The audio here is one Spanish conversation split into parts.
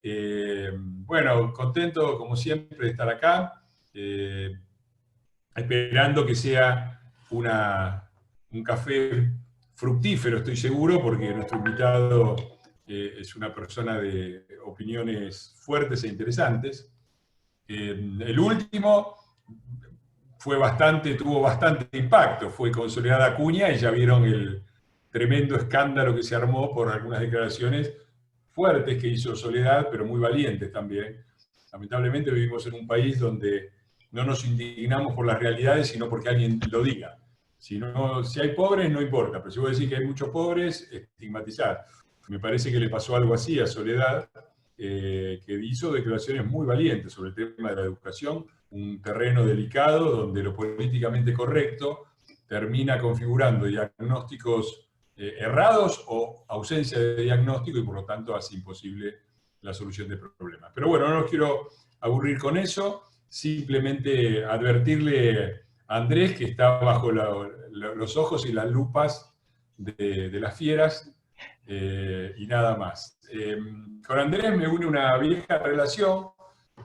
Bueno, contento como siempre de estar acá, esperando que sea un café fructífero, estoy seguro, porque nuestro invitado es una persona de opiniones fuertes e interesantes. El último tuvo bastante impacto, fue con Soledad Acuña, y ya vieron el tremendo escándalo que se armó por algunas declaraciones fuertes que hizo Soledad, pero muy valientes también. Lamentablemente vivimos en un país donde no nos indignamos por las realidades, sino porque alguien lo diga. Si hay pobres, no importa, pero si vos decís que hay muchos pobres, estigmatizar. Me parece que le pasó algo así a Soledad, que hizo declaraciones muy valientes sobre el tema de la educación, un terreno delicado donde lo políticamente correcto termina configurando diagnósticos errados o ausencia de diagnóstico, y por lo tanto hace imposible la solución de problemas. Pero bueno, no los quiero aburrir con eso, simplemente advertirle a Andrés que está bajo los ojos y las lupas de las fieras, y nada más. Con Andrés me une una vieja relación.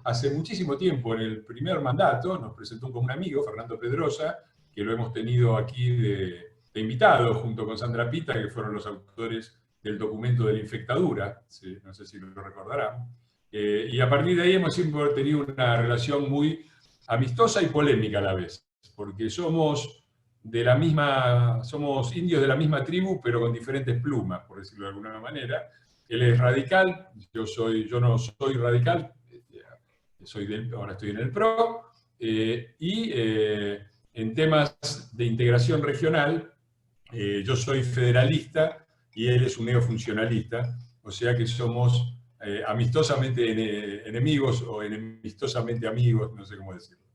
Hace muchísimo tiempo, en el primer mandato, nos presentó como un amigo, Fernando Pedrosa, que lo hemos tenido aquí de invitado, junto con Sandra Pita, que fueron los autores del documento de la infectadura, ¿sí? No sé si lo recordarán. Y a partir de ahí hemos siempre tenido una relación muy amistosa y polémica a la vez, porque somos somos indios de la misma tribu, pero con diferentes plumas, por decirlo de alguna manera. Él es radical, yo no soy radical, ahora estoy en el PRO, en temas de integración regional, yo soy federalista y él es un neofuncionalista, o sea que somos amistosamente enemigos o enemistosamente amigos, no sé cómo decirlo.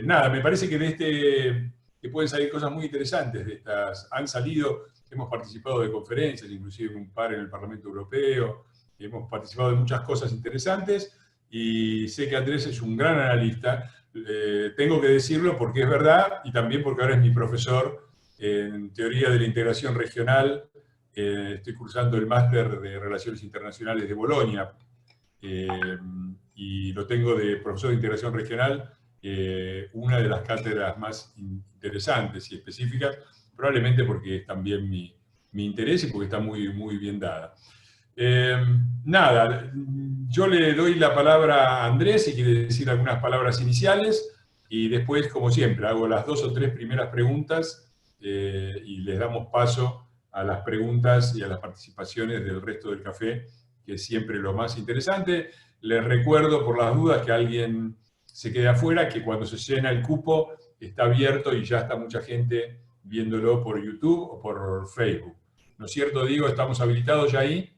Nada, me parece que pueden salir cosas muy interesantes de estas. Han salido, hemos participado de conferencias, inclusive un par en el Parlamento Europeo, hemos participado de muchas cosas interesantes, y sé que Andrés es un gran analista. Tengo que decirlo porque es verdad, y también porque ahora es mi profesor en teoría de la integración regional. Estoy cursando el máster de Relaciones Internacionales de Bolonia, y lo tengo de profesor de integración regional, una de las cátedras más interesantes y específicas, probablemente porque es también mi interés y porque está muy, muy bien dada. Nada, yo le doy la palabra a Andrés si quiere decir algunas palabras iniciales, y después, como siempre, hago las 2 o 3 primeras preguntas, y les damos paso a las preguntas y a las participaciones del resto del café, que es siempre lo más interesante. Les recuerdo, por las dudas, que alguien se quede afuera, que cuando se llena el cupo está abierto y ya está mucha gente viéndolo por YouTube o por Facebook. ¿No es cierto, Diego? ¿Estamos habilitados ya ahí?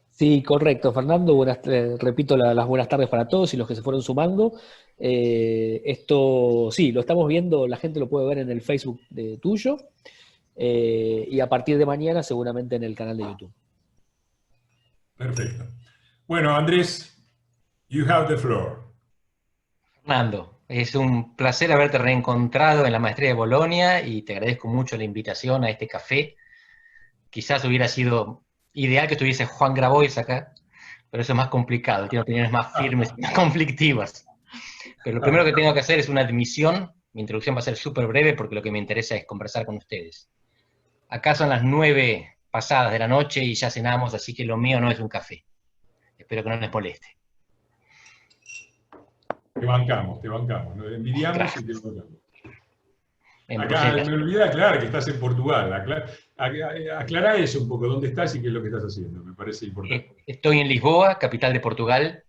Sí, correcto, Fernando. Repito las buenas tardes para todos y los que se fueron sumando. Esto sí, lo estamos viendo, la gente lo puede ver en el Facebook tuyo, y a partir de mañana seguramente en el canal de YouTube. Perfecto. Bueno, Andrés, you have the floor. Fernando, es un placer haberte reencontrado en la maestría de Bolonia y te agradezco mucho la invitación a este café. Quizás hubiera sido ideal que estuviese Juan Grabois acá, pero eso es más complicado, tiene opiniones más firmes y más conflictivas. Pero lo primero que tengo que hacer es una admisión. Mi introducción va a ser súper breve porque lo que me interesa es conversar con ustedes. Acá son las 9 pasadas de la noche y ya cenamos, así que lo mío no es un café. Espero que no les moleste. Te bancamos. Nos envidiamos y te bancamos. En Acá Bruselas. me olvidé aclarar que estás en Portugal. Aclará eso un poco, dónde estás y qué es lo que estás haciendo, me parece importante. Estoy en Lisboa, capital de Portugal.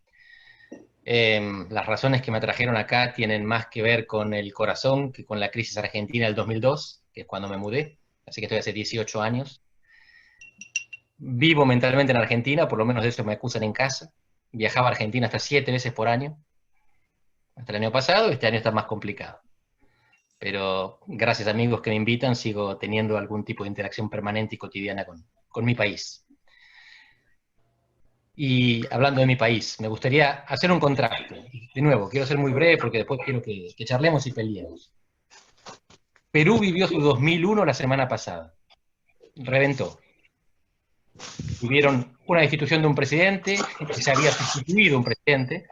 Las razones que me trajeron acá tienen más que ver con el corazón que con la crisis argentina del 2002, que es cuando me mudé. Así que estoy hace 18 años. Vivo mentalmente en Argentina, por lo menos de eso me acusan en casa. Viajaba a Argentina hasta 7 veces por año. Hasta el año pasado, este año está más complicado. Pero gracias a amigos que me invitan, sigo teniendo algún tipo de interacción permanente y cotidiana con mi país. Y hablando de mi país, me gustaría hacer un contraste. De nuevo, quiero ser muy breve porque después quiero que charlemos y peleemos. Perú vivió su 2001 la semana pasada. Reventó. Tuvieron una destitución de un presidente, que se había sustituido un presidente,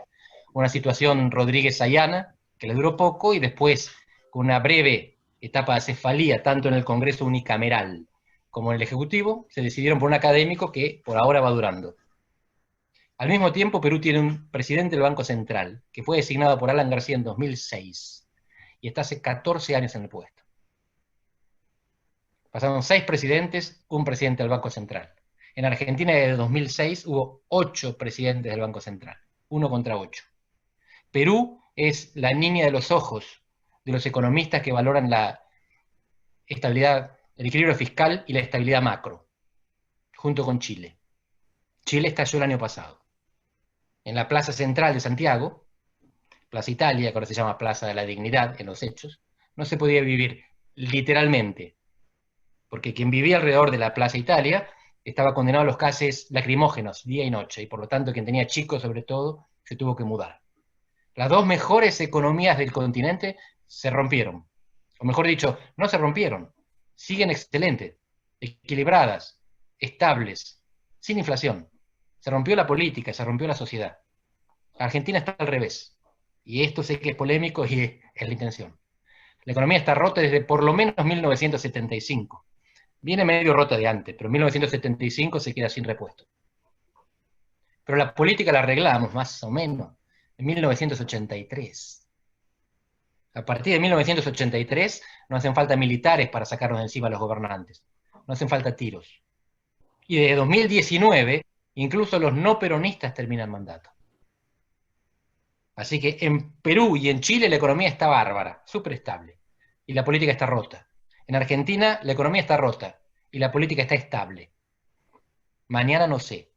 una situación Rodríguez-Sayana, que le duró poco, y después, con una breve etapa de cefalía, tanto en el Congreso unicameral como en el Ejecutivo, se decidieron por un académico que por ahora va durando. Al mismo tiempo, Perú tiene un presidente del Banco Central, que fue designado por Alan García en 2006, y está hace 14 años en el puesto. Pasaron 6 presidentes, un presidente del Banco Central. En Argentina, desde 2006, hubo 8 presidentes del Banco Central, 1 contra 8. Perú es la niña de los ojos de los economistas que valoran la estabilidad, el equilibrio fiscal y la estabilidad macro, junto con Chile. Chile estalló el año pasado. En la Plaza Central de Santiago, Plaza Italia, que ahora se llama Plaza de la Dignidad en los hechos, no se podía vivir literalmente, porque quien vivía alrededor de la Plaza Italia estaba condenado a los gases lacrimógenos día y noche, y por lo tanto quien tenía chicos sobre todo se tuvo que mudar. Las 2 mejores economías del continente se rompieron, o mejor dicho, no se rompieron, siguen excelentes, equilibradas, estables, sin inflación. Se rompió la política, se rompió la sociedad. Argentina está al revés, y esto sé que es polémico y es la intención. La economía está rota desde por lo menos 1975. Viene medio rota de antes, pero en 1975 se queda sin repuesto. Pero la política la arreglamos, más o menos, en 1983. A partir de 1983 no hacen falta militares para sacarnos de encima a los gobernantes. No hacen falta tiros. Y desde 2019, incluso los no peronistas terminan mandato. Así que en Perú y en Chile la economía está bárbara, súper estable. Y la política está rota. En Argentina la economía está rota y la política está estable. Mañana no sé.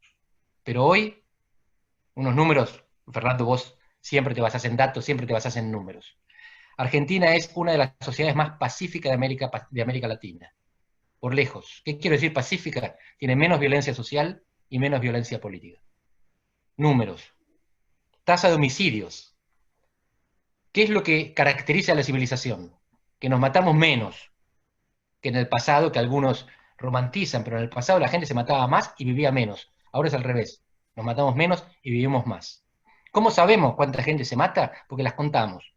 Pero hoy, unos números, Fernando, vos siempre te basás en datos, siempre te basás en números. Argentina es una de las sociedades más pacíficas de América Latina. Por lejos. ¿Qué quiero decir pacífica? Tiene menos violencia social y menos violencia política. Números. Tasa de homicidios. ¿Qué es lo que caracteriza a la civilización? Que nos matamos menos que en el pasado, que algunos romantizan, pero en el pasado la gente se mataba más y vivía menos. Ahora es al revés. Nos matamos menos y vivimos más. ¿Cómo sabemos cuánta gente se mata? Porque las contamos.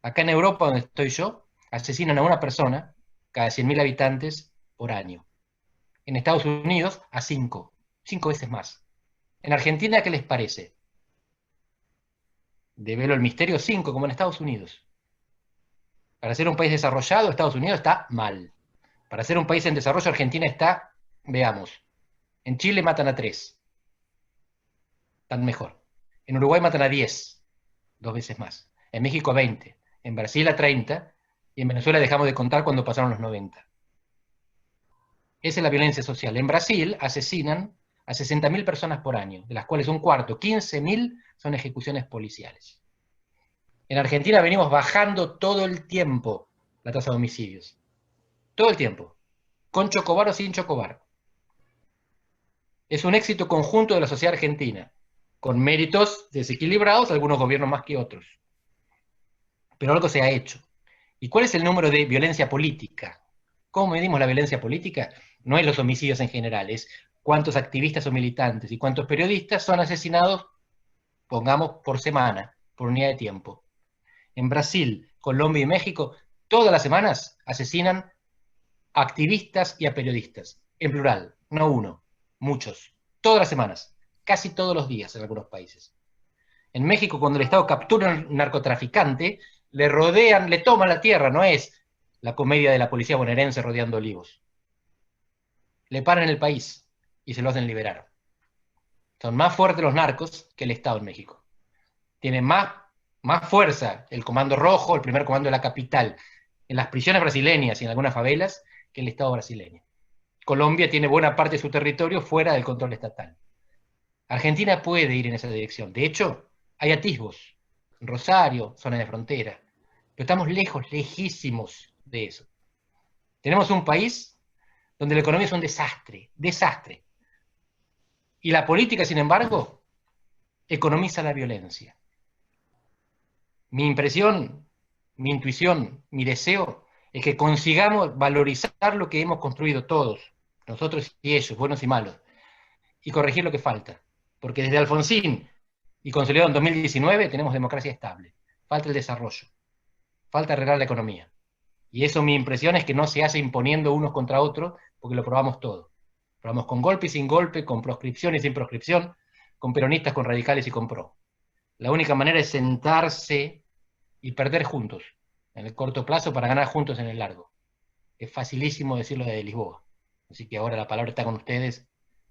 Acá en Europa, donde estoy yo, asesinan a una persona cada 100.000 habitantes por año. En Estados Unidos, a 5 veces más. En Argentina, ¿qué les parece? Develo el misterio, 5, como en Estados Unidos. Para ser un país desarrollado, Estados Unidos está mal. Para ser un país en desarrollo, Argentina está, veamos, en Chile matan a 3. Están mejor. En Uruguay matan a 10, 2 veces más. En México a 20. En Brasil a 30. Y en Venezuela dejamos de contar cuando pasaron los 90. Esa es la violencia social. En Brasil asesinan a 60.000 personas por año, de las cuales un cuarto, 15.000, son ejecuciones policiales. En Argentina venimos bajando todo el tiempo la tasa de homicidios. Todo el tiempo. Con Chocobar o sin Chocobar. Es un éxito conjunto de la sociedad argentina, con méritos desequilibrados, algunos gobiernos más que otros. Pero algo se ha hecho. ¿Y cuál es el número de violencia política? ¿Cómo medimos la violencia política? No es los homicidios en general, es cuántos activistas o militantes y cuántos periodistas son asesinados, pongamos, por semana, por unidad de tiempo. En Brasil, Colombia y México, todas las semanas asesinan a activistas y a periodistas, en plural, no uno, muchos, todas las semanas, casi todos los días en algunos países. En México, cuando el Estado captura a un narcotraficante, le rodean, le toman la tierra, no es la comedia de la policía bonaerense rodeando olivos. Le paran el país y se lo hacen liberar. Son más fuertes los narcos que el Estado en México. Tienen más fuerza el Comando Rojo, el primer comando de la capital, en las prisiones brasileñas y en algunas favelas, que el Estado brasileño. Colombia tiene buena parte de su territorio fuera del control estatal. Argentina puede ir en esa dirección. De hecho, hay atisbos. En Rosario, zona de frontera. Pero estamos lejos, lejísimos de eso. Tenemos un país donde la economía es un desastre, desastre. Y la política, sin embargo, economiza la violencia. Mi impresión, mi intuición, mi deseo es que consigamos valorizar lo que hemos construido todos, nosotros y ellos, buenos y malos, y corregir lo que falta. Porque desde Alfonsín y consolidado en 2019 tenemos democracia estable. Falta el desarrollo, falta arreglar la economía. Y eso mi impresión es que no se hace imponiendo unos contra otros, porque lo probamos todo. Probamos con golpe y sin golpe, con proscripción y sin proscripción, con peronistas, con radicales y con pro. La única manera es sentarse y perder juntos, en el corto plazo, para ganar juntos en el largo. Es facilísimo decirlo de Lisboa. Así que ahora la palabra está con ustedes,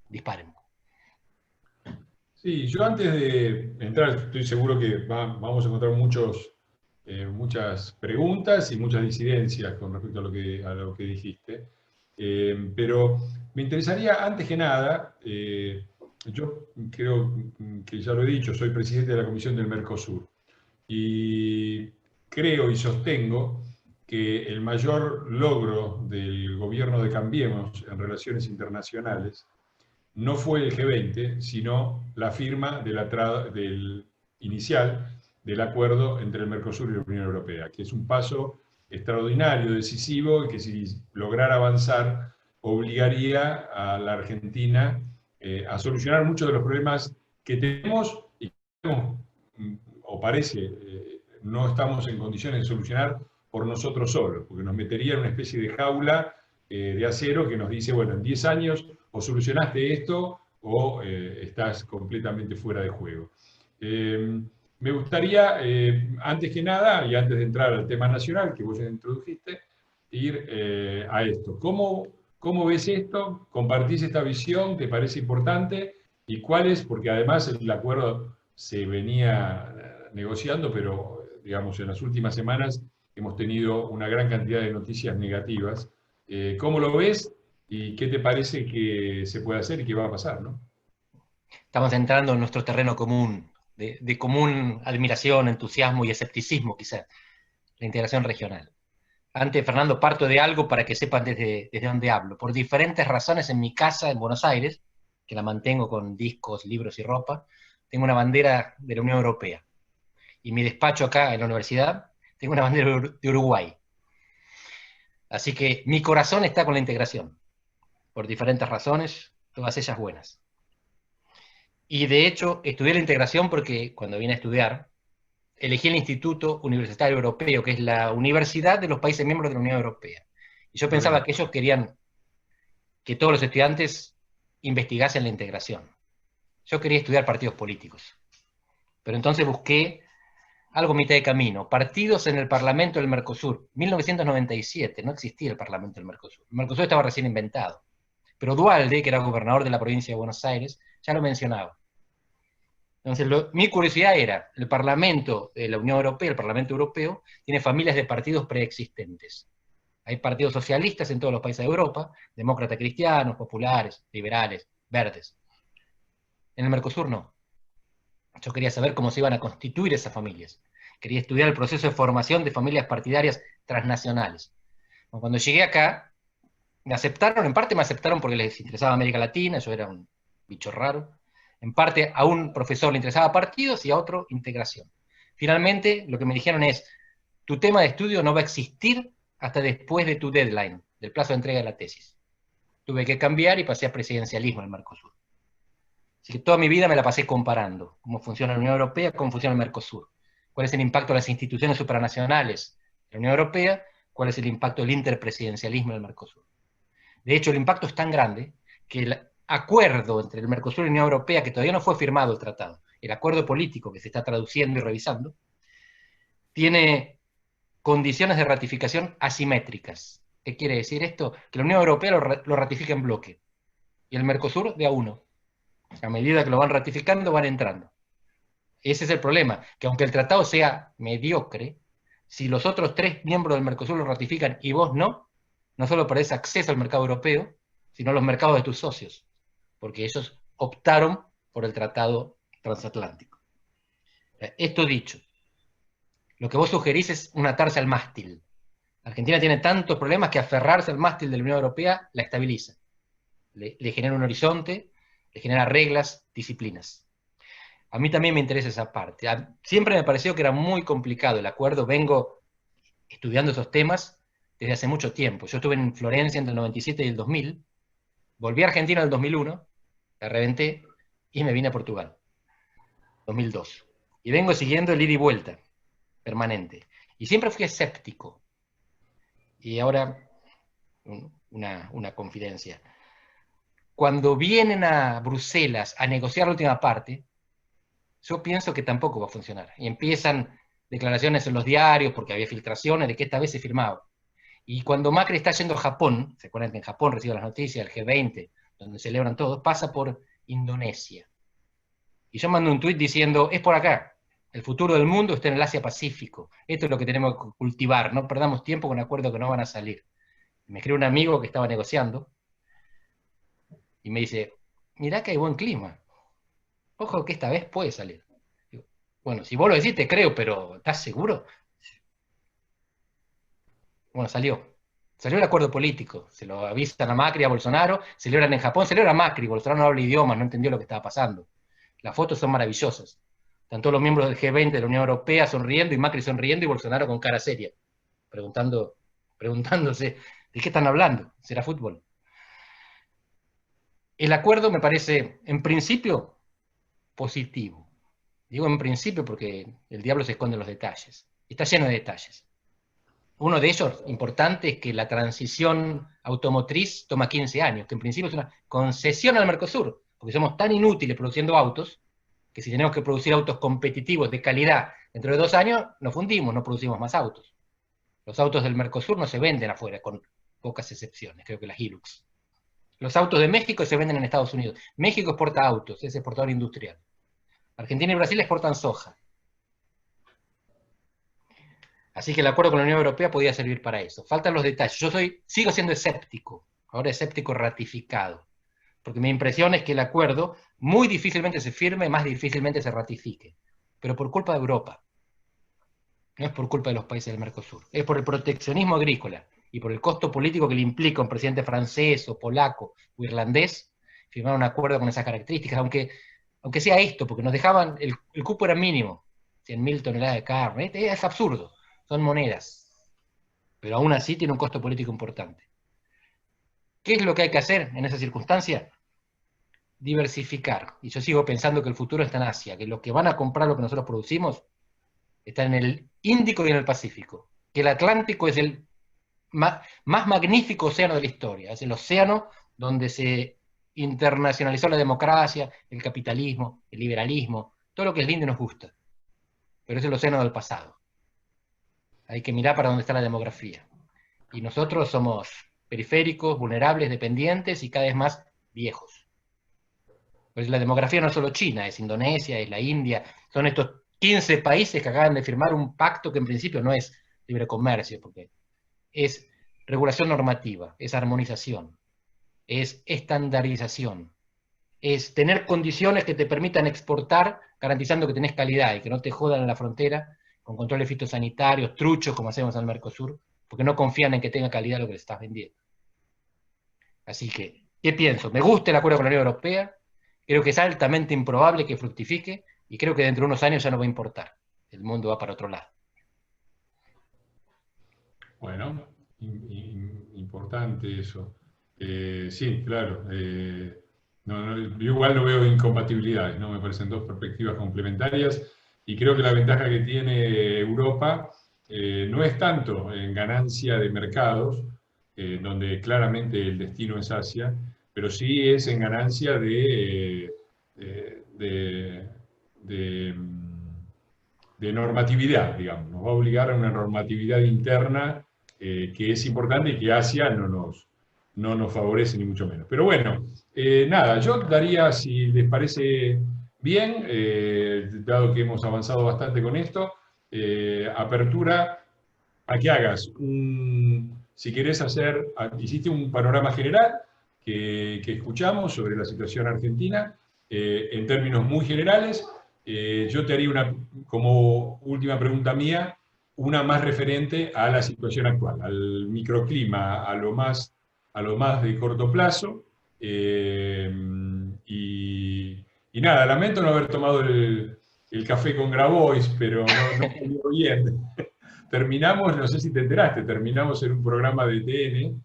disparen. Sí, yo antes de entrar, estoy seguro que vamos a encontrar muchas preguntas y muchas disidencias con respecto a lo que dijiste. Pero me interesaría, antes que nada, yo creo que ya lo he dicho, soy presidente de la Comisión del Mercosur. Y creo y sostengo que el mayor logro del gobierno de Cambiemos en relaciones internacionales no fue el G20, sino la firma del inicial del acuerdo entre el Mercosur y la Unión Europea, que es un paso extraordinario, decisivo, y que si lograra avanzar obligaría a la Argentina a solucionar muchos de los problemas que tenemos y que tenemos, o parece, no estamos en condiciones de solucionar por nosotros solos, porque nos metería en una especie de jaula de acero que nos dice, bueno, en 10 años o solucionaste esto o estás completamente fuera de juego. Me gustaría, antes que nada, y antes de entrar al tema nacional que vos ya introdujiste, ir a esto. ¿Cómo ves esto? ¿Compartís esta visión? ¿Te parece importante? ¿Y cuál es? Porque además el acuerdo se venía negociando, pero digamos en las últimas semanas hemos tenido una gran cantidad de noticias negativas. ¿Cómo lo ves? ¿Y qué te parece que se puede hacer y qué va a pasar, ¿no? Estamos entrando en nuestro terreno común, de común admiración, entusiasmo y escepticismo, quizás, la integración regional. Antes, Fernando, parto de algo para que sepan desde dónde hablo. Por diferentes razones, en mi casa en Buenos Aires, que la mantengo con discos, libros y ropa, tengo una bandera de la Unión Europea. Y mi despacho acá en la universidad, tengo una bandera de Uruguay. Así que mi corazón está con la integración, por diferentes razones, todas ellas buenas. Y de hecho, estudié la integración porque cuando vine a estudiar, elegí el Instituto Universitario Europeo, que es la universidad de los países miembros de la Unión Europea. Y yo pensaba que ellos querían que todos los estudiantes investigasen la integración. Yo quería estudiar partidos políticos. Pero entonces busqué algo a mitad de camino. Partidos en el Parlamento del Mercosur. 1997, no existía el Parlamento del Mercosur. El Mercosur estaba recién inventado. Pero Duhalde, que era gobernador de la provincia de Buenos Aires, ya lo mencionaba. Entonces, mi curiosidad era, el Parlamento de la Unión Europea, el Parlamento Europeo, tiene familias de partidos preexistentes. Hay partidos socialistas en todos los países de Europa, demócratas cristianos, populares, liberales, verdes. En el Mercosur no. Yo quería saber cómo se iban a constituir esas familias. Quería estudiar el proceso de formación de familias partidarias transnacionales. Cuando llegué acá, me aceptaron, en parte me aceptaron porque les interesaba América Latina, yo era un bicho raro. En parte a un profesor le interesaba partidos y a otro integración. Finalmente, lo que me dijeron es, tu tema de estudio no va a existir hasta después de tu deadline, del plazo de entrega de la tesis. Tuve que cambiar y pasé a presidencialismo en el Mercosur. Así que toda mi vida me la pasé comparando cómo funciona la Unión Europea, cómo funciona el Mercosur. Cuál es el impacto de las instituciones supranacionales de la Unión Europea, cuál es el impacto del interpresidencialismo en el Mercosur. De hecho, el impacto es tan grande que el acuerdo entre el Mercosur y la Unión Europea, que todavía no fue firmado el tratado, el acuerdo político que se está traduciendo y revisando, tiene condiciones de ratificación asimétricas. ¿Qué quiere decir esto? Que la Unión Europea lo ratifica en bloque, y el Mercosur de a uno. A medida que lo van ratificando, van entrando. Ese es el problema, que aunque el tratado sea mediocre, si los otros 3 miembros del Mercosur lo ratifican y vos no, no solo perdés acceso al mercado europeo, sino a los mercados de tus socios, porque ellos optaron por el tratado transatlántico. Esto dicho, lo que vos sugerís es una atarse al mástil. Argentina tiene tantos problemas que aferrarse al mástil de la Unión Europea la estabiliza. Le genera un horizonte, le genera reglas, disciplinas. A mí también me interesa esa parte. Siempre me pareció que era muy complicado el acuerdo. Vengo estudiando esos temas desde hace mucho tiempo. Yo estuve en Florencia entre el 97 y el 2000. Volví a Argentina en el 2001 la reventé y me vine a Portugal, 2002. Y vengo siguiendo el ida y vuelta, permanente. Y siempre fui escéptico. Y ahora, una confidencia. Cuando vienen a Bruselas a negociar la última parte, yo pienso que tampoco va a funcionar. Y empiezan declaraciones en los diarios, porque había filtraciones de que esta vez se firmaba. Y cuando Macri está yendo a Japón, se acuerdan que en Japón recibe las noticias, el G20, donde celebran todos, pasa por Indonesia. Y yo mando un tuit diciendo, es por acá, el futuro del mundo está en el Asia-Pacífico, esto es lo que tenemos que cultivar, no perdamos tiempo con acuerdos que no van a salir. Y me escribe un amigo que estaba negociando, y me dice, mirá que hay buen clima, ojo que esta vez puede salir. Digo, bueno, si vos lo decís te creo, pero ¿estás seguro? Bueno, salió el acuerdo político, se lo avisan a Macri, a Bolsonaro, celebran en Japón, celebra Macri, Bolsonaro no habla idiomas, no entendió lo que estaba pasando. Las fotos son maravillosas. Están todos los miembros del G20 de la Unión Europea sonriendo, y Macri sonriendo, y Bolsonaro con cara seria, preguntándose, ¿de qué están hablando? ¿Será fútbol? El acuerdo me parece, en principio, positivo. Digo en principio porque el diablo se esconde en los detalles. Está lleno de detalles. Uno de ellos, importante, es que la transición automotriz toma 15 años, que en principio es una concesión al Mercosur, porque somos tan inútiles produciendo autos, que si tenemos que producir autos competitivos de calidad dentro de 2 años, nos fundimos, no producimos más autos. Los autos del Mercosur no se venden afuera, con pocas excepciones, creo que la Hilux. Los autos de México se venden en Estados Unidos. México exporta autos, es exportador industrial. Argentina y Brasil exportan soja. Así que el acuerdo con la Unión Europea podía servir para eso. Faltan los detalles. Yo sigo siendo escéptico, ahora escéptico ratificado, porque mi impresión es que el acuerdo muy difícilmente se firme, más difícilmente se ratifique, pero por culpa de Europa. No es por culpa de los países del Mercosur, es por el proteccionismo agrícola y por el costo político que le implica a un presidente francés o polaco o irlandés firmar un acuerdo con esas características, aunque sea esto, porque nos dejaban, el cupo era mínimo, 100.000 toneladas de carne, es absurdo, son monedas, pero aún así tiene un costo político importante. ¿Qué es lo que hay que hacer en esa circunstancia? Diversificar. Y yo sigo pensando que el futuro está en Asia, que los que van a comprar lo que nosotros producimos están en el Índico y en el Pacífico, que el Atlántico es el más magnífico océano de la historia, es el océano donde se internacionalizó la democracia, el capitalismo, el liberalismo, todo lo que es lindo y nos gusta, pero es el océano del pasado. Hay que mirar para dónde está la demografía. Y nosotros somos periféricos, vulnerables, dependientes y cada vez más viejos. Pues la demografía no es solo China, es Indonesia, es la India, son estos 15 países que acaban de firmar un pacto que en principio no es libre comercio, porque es regulación normativa, es armonización, es estandarización, es tener condiciones que te permitan exportar garantizando que tenés calidad y que no te jodan en la frontera con controles fitosanitarios, truchos como hacemos en el Mercosur, porque no confían en que tenga calidad lo que les estás vendiendo. Así que, ¿qué pienso? Me gusta el acuerdo con la Unión Europea, creo que es altamente improbable que fructifique, y creo que dentro de unos años ya no va a importar. El mundo va para otro lado. Bueno, importante eso. Sí, claro. Yo igual no veo incompatibilidades, ¿no? Me parecen dos perspectivas complementarias, y creo que la ventaja que tiene Europa no es tanto en ganancia de mercados, donde claramente el destino es Asia, pero sí es en ganancia de normatividad, digamos. Nos va a obligar a una normatividad interna que es importante y que Asia no nos favorece ni mucho menos. Pero bueno, nada, yo daría, si les parece bien, dado que hemos avanzado bastante con esto, apertura a que hagas si querés hiciste un panorama general que escuchamos sobre la situación argentina, en términos muy generales. Yo te haría como última pregunta mía, una más referente a la situación actual, al microclima, a lo más de corto plazo. Y nada, lamento no haber tomado el café con Grabois, pero no salió bien. Terminamos, no sé si te enteraste, terminamos en un programa de TN.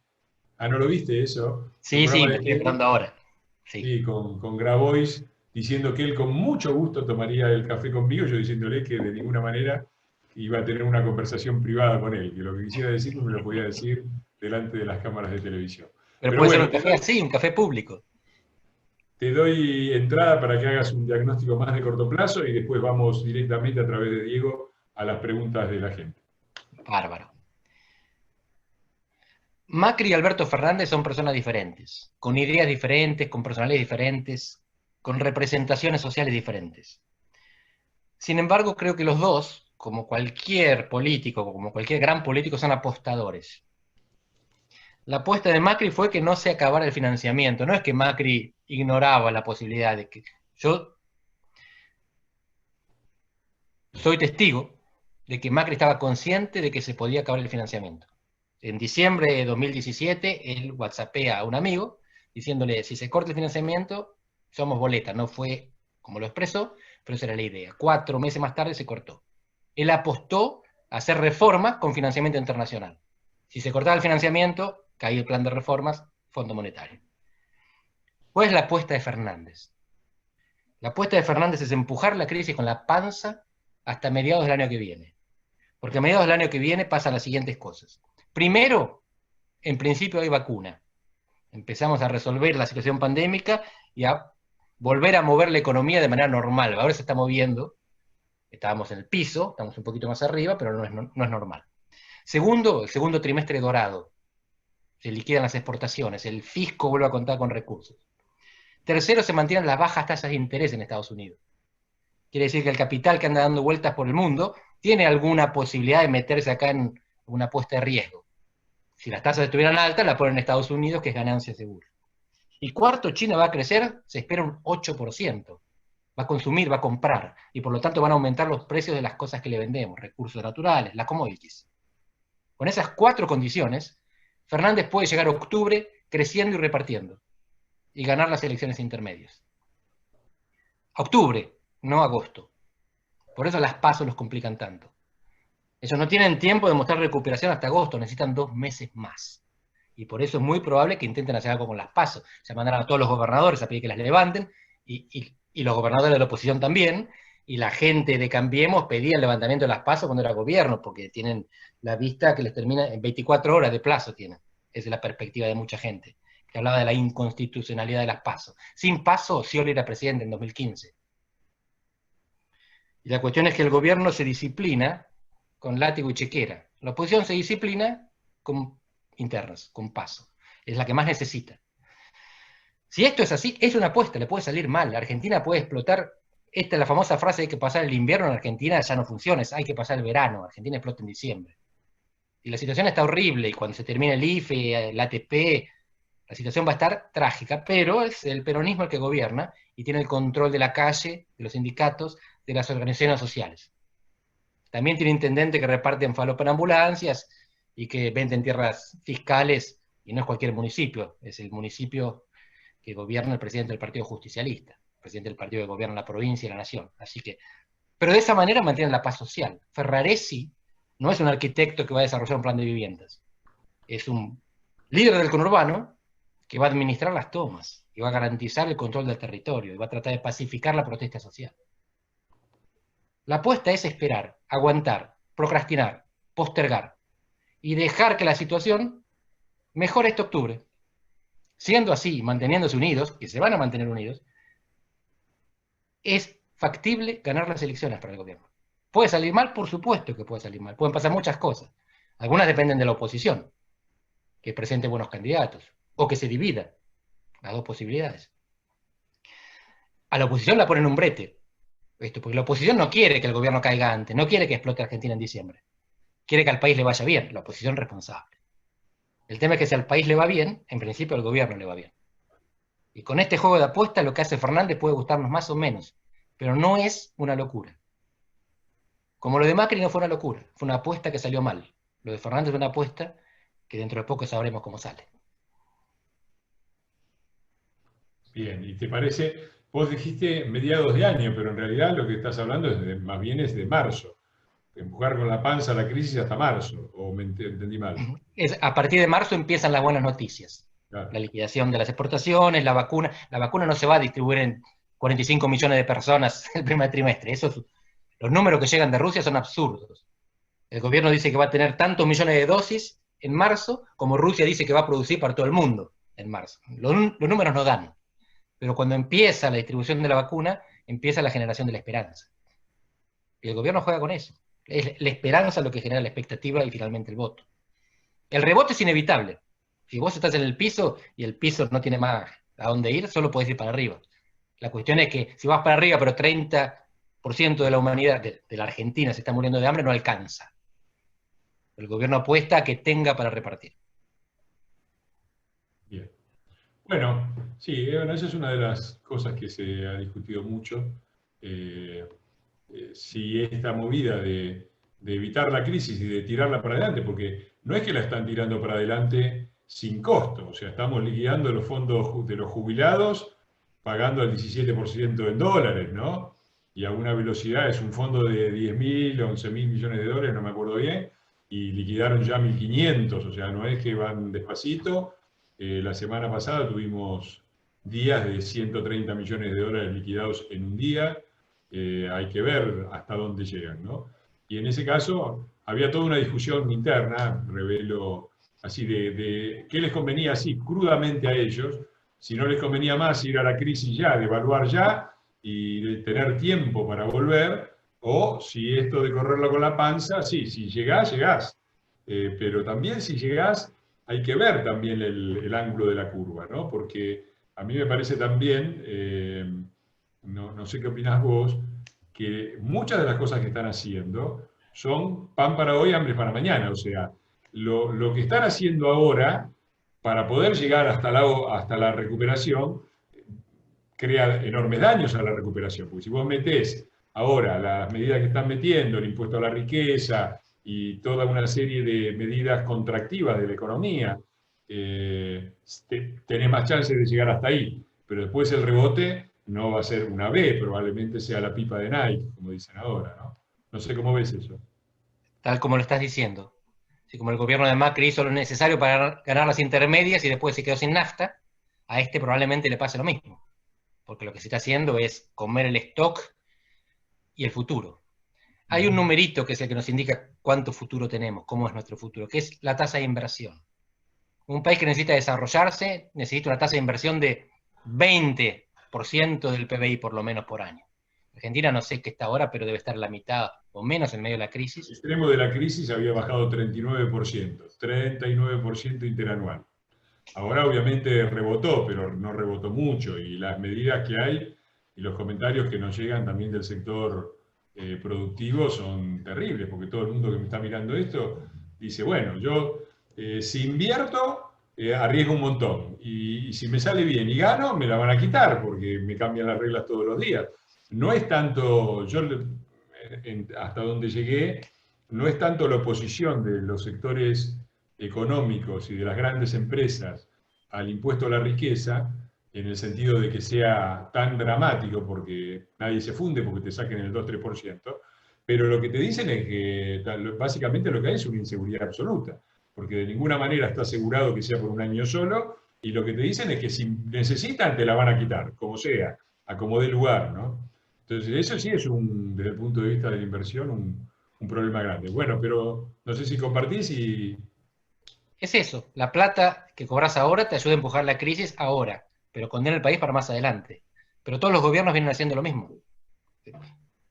Ah, ¿no lo viste eso? Sí, me estoy entrando ahora. Sí. Sí, con Grabois, diciendo que él con mucho gusto tomaría el café conmigo, yo diciéndole que de ninguna manera iba a tener una conversación privada con él, que lo que quisiera decir me lo podía decir delante de las cámaras de televisión. Pero Pero puede ser bueno, un café así, un café público. te doy entrada para que hagas un diagnóstico más de corto plazo y después vamos directamente a través de Diego a las preguntas de la gente. Bárbaro. Macri y Alberto Fernández son personas diferentes, con ideas diferentes, con personalidades diferentes, con representaciones sociales diferentes. Sin embargo, creo que los dos, como cualquier político, como cualquier gran político, son apostadores. La apuesta de Macri fue que no se acabara el financiamiento. No es que Macri ignoraba la posibilidad de que... Yo soy testigo de que Macri estaba consciente de que se podía acabar el financiamiento. En diciembre de 2017, él whatsappea a un amigo diciéndole, si se corta el financiamiento, somos boleta. No fue como lo expresó, pero esa era la idea. 4 meses más tarde se cortó. Él apostó a hacer reformas con financiamiento internacional. Si se cortaba el financiamiento, caía el plan de reformas, Fondo Monetario. ¿Cuál es la apuesta de Fernández? La apuesta de Fernández es empujar la crisis con la panza hasta mediados del año que viene. Porque a mediados del año que viene pasan las siguientes cosas. Primero, en principio hay vacuna. Empezamos a resolver la situación pandémica y a volver a mover la economía de manera normal. Ahora se está moviendo, estábamos en el piso, estamos un poquito más arriba, pero no es normal. Segundo, el segundo trimestre dorado. Se liquidan las exportaciones, el fisco vuelve a contar con recursos. Tercero, se mantienen las bajas tasas de interés en Estados Unidos. Quiere decir que el capital que anda dando vueltas por el mundo tiene alguna posibilidad de meterse acá en una apuesta de riesgo. Si las tasas estuvieran altas, la ponen en Estados Unidos, que es ganancia segura. Y cuarto, China va a crecer, se espera un 8%. Va a consumir, va a comprar, y por lo tanto van a aumentar los precios de las cosas que le vendemos, recursos naturales, las commodities. Con esas 4 condiciones, Fernández puede llegar a octubre creciendo y repartiendo, y ganar las elecciones intermedias. Octubre, no agosto. Por eso las PASO los complican tanto. Ellos no tienen tiempo de mostrar recuperación hasta agosto, necesitan 2 meses más. Y por eso es muy probable que intenten hacer algo con las PASO. Se mandaron a todos los gobernadores a pedir que las levanten, y los gobernadores de la oposición también, y la gente de Cambiemos pedía el levantamiento de las PASO cuando era gobierno, porque tienen la vista que les termina en 24 horas de plazo. Tienen. Esa es la perspectiva de mucha gente, que hablaba de la inconstitucionalidad de las PASO. Sin PASO, Scioli era presidente en 2015. Y la cuestión es que el gobierno se disciplina con látigo y chequera. La oposición se disciplina con internas, con PASO. Es la que más necesita. Si esto es así, es una apuesta, le puede salir mal. La Argentina puede explotar. Esta es la famosa frase, hay que pasar el invierno en Argentina, ya no funciona, hay que pasar el verano. Argentina explota en diciembre. Y la situación está horrible, y cuando se termine el IFE, el ATP, la situación va a estar trágica, pero es el peronismo el que gobierna y tiene el control de la calle, de los sindicatos, de las organizaciones sociales. También tiene intendentes que reparten falopa en ambulancias y que venden tierras fiscales, y no es cualquier municipio, es el municipio que gobierna el presidente del Partido Justicialista, el presidente del partido que gobierna la provincia y la nación. Así que, pero de esa manera mantienen la paz social. Ferraresi no es un arquitecto que va a desarrollar un plan de viviendas, es un líder del conurbano que va a administrar las tomas y va a garantizar el control del territorio y va a tratar de pacificar la protesta social. La apuesta es esperar, aguantar, procrastinar, postergar y dejar que la situación mejore este octubre. Siendo así, manteniéndose unidos, que se van a mantener unidos, es factible ganar las elecciones para el gobierno. ¿Puede salir mal? Por supuesto que puede salir mal. Pueden pasar muchas cosas. Algunas dependen de la oposición, que presente buenos candidatos, o que se divida. Las dos posibilidades. A la oposición la ponen un brete. Porque la oposición no quiere que el gobierno caiga antes, no quiere que explote Argentina en diciembre. Quiere que al país le vaya bien, la oposición responsable. El tema es que si al país le va bien, en principio al gobierno le va bien. Y con este juego de apuestas lo que hace Fernández puede gustarnos más o menos, pero no es una locura. Como lo de Macri no fue una locura, fue una apuesta que salió mal. Lo de Fernández es una apuesta que dentro de poco sabremos cómo sale. Bien, ¿y te parece? Vos dijiste mediados de año, pero en realidad lo que estás hablando más bien es de marzo. Empujar con la panza la crisis hasta marzo, o me entendí mal. A partir de marzo empiezan las buenas noticias. Claro. La liquidación de las exportaciones, la vacuna. La vacuna no se va a distribuir en 45 millones de personas el primer trimestre. Los números que llegan de Rusia son absurdos. El gobierno dice que va a tener tantos millones de dosis en marzo, como Rusia dice que va a producir para todo el mundo en marzo. Los números no dan. Pero cuando empieza la distribución de la vacuna, empieza la generación de la esperanza. Y el gobierno juega con eso. Es la esperanza lo que genera la expectativa y finalmente el voto. El rebote es inevitable. Si vos estás en el piso y el piso no tiene más a dónde ir, solo podés ir para arriba. La cuestión es que si vas para arriba, pero 30% de la humanidad, de la Argentina, se está muriendo de hambre, no alcanza. El gobierno apuesta a que tenga para repartir. Bien. Bueno, sí, bueno, esa es una de las cosas que se ha discutido mucho. Si esta movida de evitar la crisis y de tirarla para adelante, porque no es que la están tirando para adelante sin costo, o sea, estamos liquidando los fondos de los jubilados pagando el 17% en dólares, ¿no? Y a una velocidad, es un fondo de 10.000, 11.000 millones de dólares, no me acuerdo bien, y liquidaron ya 1.500, o sea, no es que van despacito. La semana pasada tuvimos días de 130 millones de dólares liquidados en un día. Hay que ver hasta dónde llegan, ¿no? Y en ese caso había toda una discusión interna, revelo, así de qué les convenía así crudamente a ellos, si no les convenía más ir a la crisis ya, devaluar ya y de tener tiempo para volver, o si esto de correrlo con la panza, sí, si llegás, llegás. Pero también si llegás, hay que ver también el ángulo de la curva, ¿no? Porque a mí me parece también, no sé qué opinás vos, que muchas de las cosas que están haciendo son pan para hoy, hambre para mañana. O sea, lo que están haciendo ahora para poder llegar hasta la recuperación crea enormes daños a la recuperación. Porque si vos metés ahora las medidas que están metiendo, el impuesto a la riqueza y toda una serie de medidas contractivas de la economía, tenés más chances de llegar hasta ahí. Pero después el rebote no va a ser una B, probablemente sea la pipa de Nike, como dicen ahora, ¿no? No sé cómo ves eso. Tal como lo estás diciendo. Así como el gobierno de Macri hizo lo necesario para ganar las intermedias y después se quedó sin nafta, a este probablemente le pase lo mismo. Porque lo que se está haciendo es comer el stock y el futuro. Hay un numerito que es el que nos indica cuánto futuro tenemos, cómo es nuestro futuro, que es la tasa de inversión. Un país que necesita desarrollarse necesita una tasa de inversión de 20% del PBI por lo menos por año. Argentina no sé qué está ahora, pero debe estar la mitad o menos en medio de la crisis. El extremo de la crisis había bajado 39% interanual. Ahora obviamente rebotó, pero no rebotó mucho, y las medidas que hay y los comentarios que nos llegan también del sector productivo son terribles, porque todo el mundo que me está mirando esto dice, bueno, yo si invierto arriesgo un montón, y si me sale bien y gano, me la van a quitar, porque me cambian las reglas todos los días. No es tanto, yo hasta donde llegué, no es tanto la oposición de los sectores económicos y de las grandes empresas al impuesto a la riqueza, en el sentido de que sea tan dramático, porque nadie se funde porque te saquen el 2-3%, pero lo que te dicen es que básicamente lo que hay es una inseguridad absoluta, porque de ninguna manera está asegurado que sea por un año solo, y lo que te dicen es que si necesitan te la van a quitar, como sea, a como dé lugar, ¿no? Entonces eso sí es, desde el punto de vista de la inversión, un problema grande. Bueno, pero no sé si compartís y... Es eso, la plata que cobras ahora te ayuda a empujar la crisis ahora, pero condena el país para más adelante. Pero todos los gobiernos vienen haciendo lo mismo.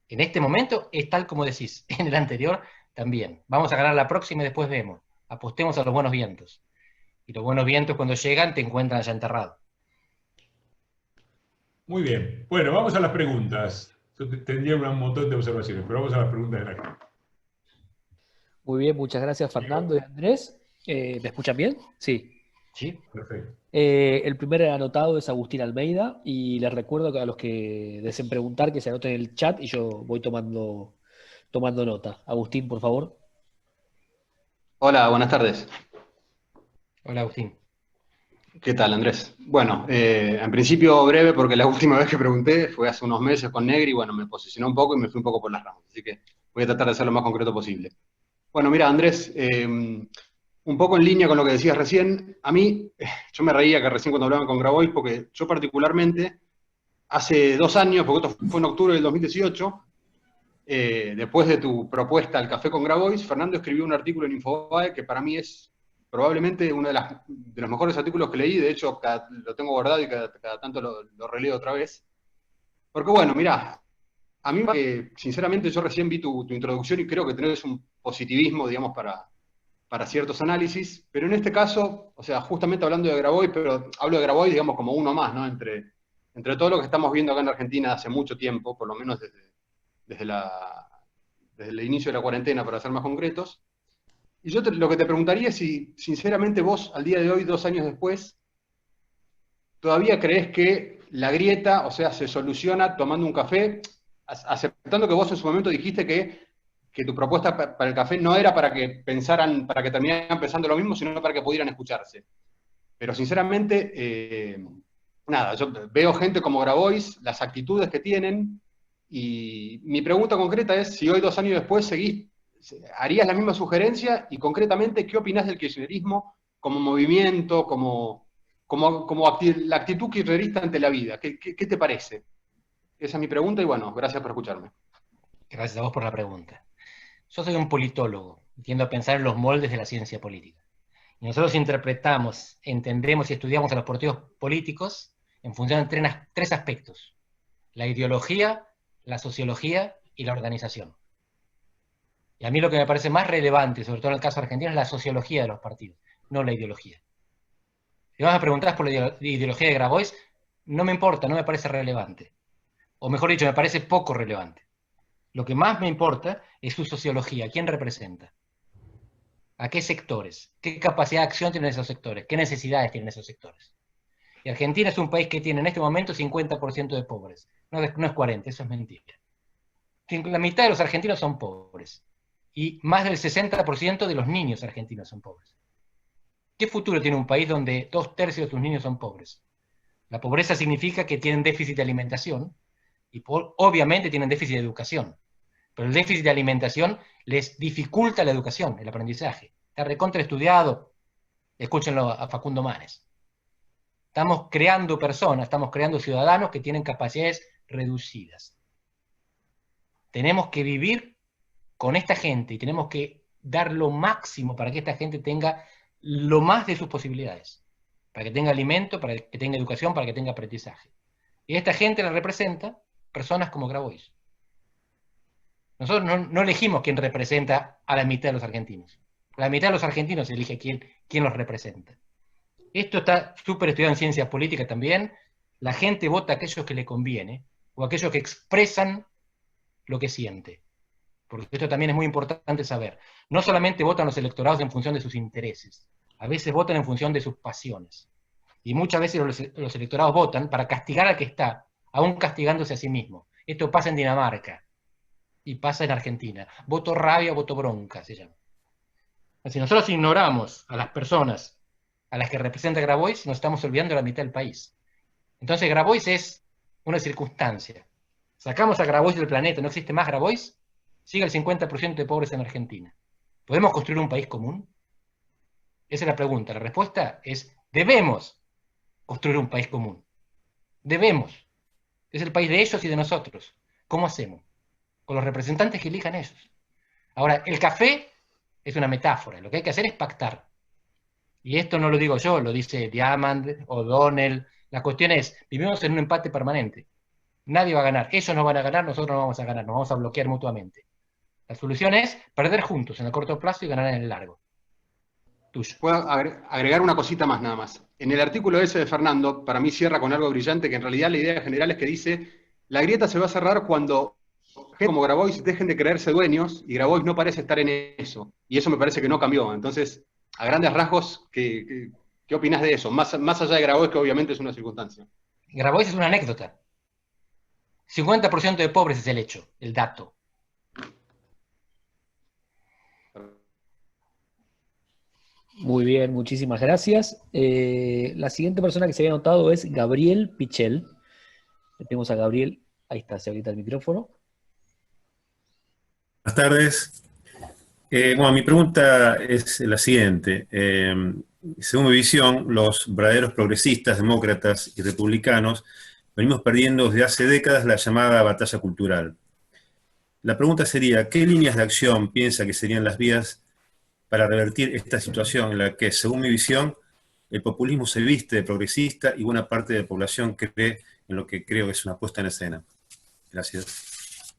En este momento es tal como decís, en el anterior también. Vamos a ganar la próxima y después vemos. Apostemos a los buenos vientos. Y los buenos vientos cuando llegan te encuentran ya enterrado. Muy bien. Bueno, vamos a las preguntas. Yo tendría un montón de observaciones, pero vamos a las preguntas de la gente. Muy bien, muchas gracias Fernando y Andrés. ¿Me escuchan bien? Sí. ¿Sí? Perfecto. El primer anotado es Agustín Almeida y les recuerdo que a los que deseen preguntar que se anoten en el chat y yo voy tomando nota. Agustín, por favor. Hola, buenas tardes. Hola, Agustín. ¿Qué tal, Andrés? Bueno, en principio breve porque la última vez que pregunté fue hace unos meses con Negri y bueno, me posicioné un poco y me fui un poco por las ramas, así que voy a tratar de ser lo más concreto posible. Bueno, mira, Andrés, un poco en línea con lo que decías recién, a mí, yo me reía que recién cuando hablaban con Grabois, porque yo particularmente, hace 2 años, porque esto fue en octubre del 2018, después de tu propuesta al Café con Grabois, Fernando escribió un artículo en Infobae que para mí es probablemente uno de los mejores artículos que leí, de hecho lo tengo guardado y cada tanto lo releo otra vez. Porque bueno, mirá, a mí sinceramente yo recién vi tu introducción y creo que tenés un positivismo, digamos, para ciertos análisis, pero en este caso, o sea, justamente hablando de Grabois, pero hablo de Grabois, digamos, como uno más, ¿no? Entre todo lo que estamos viendo acá en Argentina hace mucho tiempo, por lo menos desde el inicio de la cuarentena, para ser más concretos. Y yo lo que te preguntaría es si, sinceramente, vos, al día de hoy, 2 años después, todavía crees que la grieta, o sea, se soluciona tomando un café, aceptando que vos en su momento dijiste que tu propuesta para el café no era para que para que terminaran pensando lo mismo, sino para que pudieran escucharse. Pero sinceramente, nada, yo veo gente como Grabois, las actitudes que tienen, y mi pregunta concreta es si hoy, 2 años después, harías la misma sugerencia, y concretamente, ¿qué opinás del kirchnerismo como movimiento, la actitud kirchnerista ante la vida? ¿Qué te parece? Esa es mi pregunta, y bueno, gracias por escucharme. Gracias a vos por la pregunta. Yo soy un politólogo, y tiendo a pensar en los moldes de la ciencia política. Y nosotros interpretamos, entendemos y estudiamos a los partidos políticos en función de 3 aspectos: la ideología, la sociología y la organización. Y a mí lo que me parece más relevante, sobre todo en el caso argentino, es la sociología de los partidos, no la ideología. Si vas a preguntar por la ideología de Grabois, no me importa, no me parece relevante. O mejor dicho, me parece poco relevante. Lo que más me importa es su sociología, quién representa, a qué sectores, qué capacidad de acción tienen esos sectores, qué necesidades tienen esos sectores. Y Argentina es un país que tiene en este momento 50% de pobres. No es 40%, eso es mentira. La mitad de los argentinos son pobres. Y más del 60% de los niños argentinos son pobres. ¿Qué futuro tiene un país donde 2/3 de sus niños son pobres? La pobreza significa que tienen déficit de alimentación y obviamente tienen déficit de educación. Pero el déficit de alimentación les dificulta la educación, el aprendizaje. Está recontra estudiado. Escúchenlo a Facundo Manes. Estamos creando personas, estamos creando ciudadanos que tienen capacidades reducidas. Tenemos que vivir con esta gente y tenemos que dar lo máximo para que esta gente tenga lo más de sus posibilidades. Para que tenga alimento, para que tenga educación, para que tenga aprendizaje. Y esta gente la representa personas como Grabois. Nosotros no elegimos quién representa a la mitad de los argentinos. La mitad de los argentinos elige quién los representa. Esto está súper estudiado en ciencias políticas también. La gente vota a aquellos que le conviene o a aquellos que expresan lo que siente. Porque esto también es muy importante saber. No solamente votan los electorados en función de sus intereses, a veces votan en función de sus pasiones. Y muchas veces los electorados votan para castigar al que está, aún castigándose a sí mismo. Esto pasa en Dinamarca y pasa en Argentina. Voto rabia, voto bronca, se llama. Si nosotros ignoramos a las personas a las que representa Grabois, nos estamos olvidando de la mitad del país. Entonces Grabois es una circunstancia. Sacamos a Grabois del planeta, no existe más Grabois, sigue el 50% de pobres en Argentina. ¿Podemos construir un país común? Esa es la pregunta. La respuesta es: debemos construir un país común. Debemos. Es el país de ellos y de nosotros. ¿Cómo hacemos? Con los representantes que elijan ellos. Ahora, el café es una metáfora. Lo que hay que hacer es pactar. Y esto no lo digo yo, lo dice Diamond, O'Donnell. La cuestión es, vivimos en un empate permanente. Nadie va a ganar. Ellos no van a ganar, nosotros no vamos a ganar. Nos vamos a bloquear mutuamente. La solución es perder juntos en el corto plazo y ganar en el largo. Tuyo. Puedo agregar una cosita más nada más. En el artículo ese de Fernando, para mí cierra con algo brillante, que en realidad la idea general es que dice: la grieta se va a cerrar cuando gente como Grabois dejen de creerse dueños, y Grabois no parece estar en eso. Y eso me parece que no cambió. Entonces, a grandes rasgos, ¿qué opinás de eso? Más allá de Grabois, que obviamente es una circunstancia. Grabois es una anécdota. 50% de pobres es el hecho, el dato. Muy bien, muchísimas gracias. La siguiente persona que se había anotado es Gabriel Pichel. Tenemos a Gabriel, ahí está, se habilita el micrófono. Buenas tardes. Bueno, mi pregunta es la siguiente. Según mi visión, los verdaderos progresistas, demócratas y republicanos venimos perdiendo desde hace décadas la llamada batalla cultural. La pregunta sería, ¿qué líneas de acción piensa que serían las vías para revertir esta situación en la que, según mi visión, el populismo se viste de progresista y buena parte de la población cree en lo que creo que es una puesta en escena? Gracias.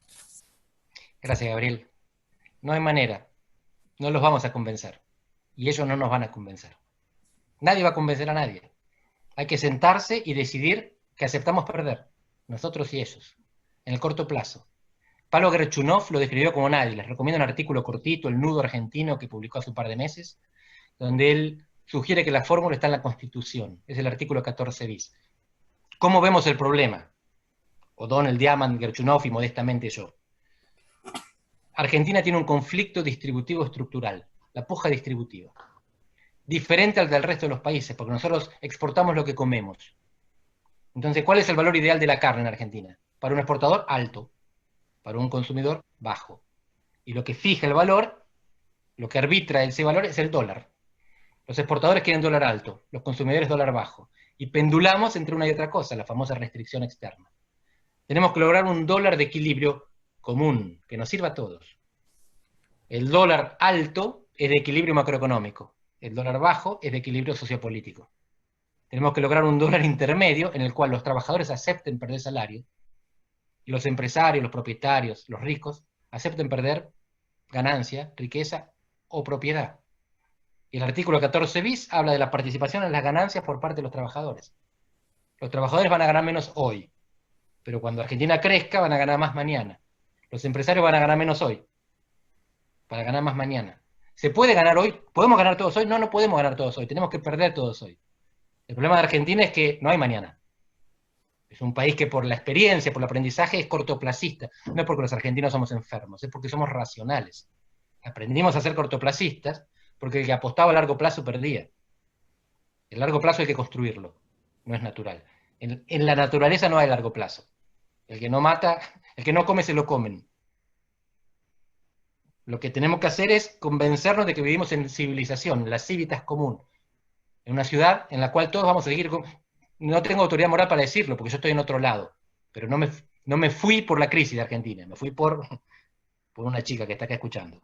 Gracias, Gabriel. No hay manera. No los vamos a convencer. Y ellos no nos van a convencer. Nadie va a convencer a nadie. Hay que sentarse y decidir que aceptamos perder, nosotros y ellos, en el corto plazo. Pablo Gerchunov lo describió como nadie. Les recomiendo un artículo cortito, El Nudo Argentino, que publicó hace un par de meses, donde él sugiere que la fórmula está en la Constitución. Es el artículo 14 bis. ¿Cómo vemos el problema? O'Donnell, Diamant, Gerchunov y modestamente yo. Argentina tiene un conflicto distributivo estructural, la puja distributiva, diferente al del resto de los países, porque nosotros exportamos lo que comemos. Entonces, ¿cuál es el valor ideal de la carne en Argentina? Para un exportador, alto. Para un consumidor, bajo. Y lo que fija el valor, lo que arbitra ese valor es el dólar. Los exportadores quieren dólar alto, los consumidores dólar bajo. Y pendulamos entre una y otra cosa, la famosa restricción externa. Tenemos que lograr un dólar de equilibrio común, que nos sirva a todos. El dólar alto es de equilibrio macroeconómico, el dólar bajo es de equilibrio sociopolítico. Tenemos que lograr un dólar intermedio en el cual los trabajadores acepten perder salario, y los empresarios, los propietarios, los ricos, acepten perder ganancia, riqueza o propiedad. Y el artículo 14 bis habla de la participación en las ganancias por parte de los trabajadores. Los trabajadores van a ganar menos hoy, pero cuando Argentina crezca van a ganar más mañana. Los empresarios van a ganar menos hoy, para ganar más mañana. ¿Se puede ganar hoy? ¿Podemos ganar todos hoy? No, no podemos ganar todos hoy, tenemos que perder todos hoy. El problema de Argentina es que no hay mañana. Es un país que por la experiencia, por el aprendizaje, es cortoplacista. No es porque los argentinos somos enfermos, es porque somos racionales. Aprendimos a ser cortoplacistas porque el que apostaba a largo plazo perdía. El largo plazo hay que construirlo, no es natural. En la naturaleza no hay largo plazo. El que no mata, el que no come se lo comen. Lo que tenemos que hacer es convencernos de que vivimos en civilización, la civitas común, en una ciudad en la cual todos vamos a seguir. No tengo autoridad moral para decirlo, porque yo estoy en otro lado, pero no me fui por la crisis de Argentina, me fui por una chica que está acá escuchando.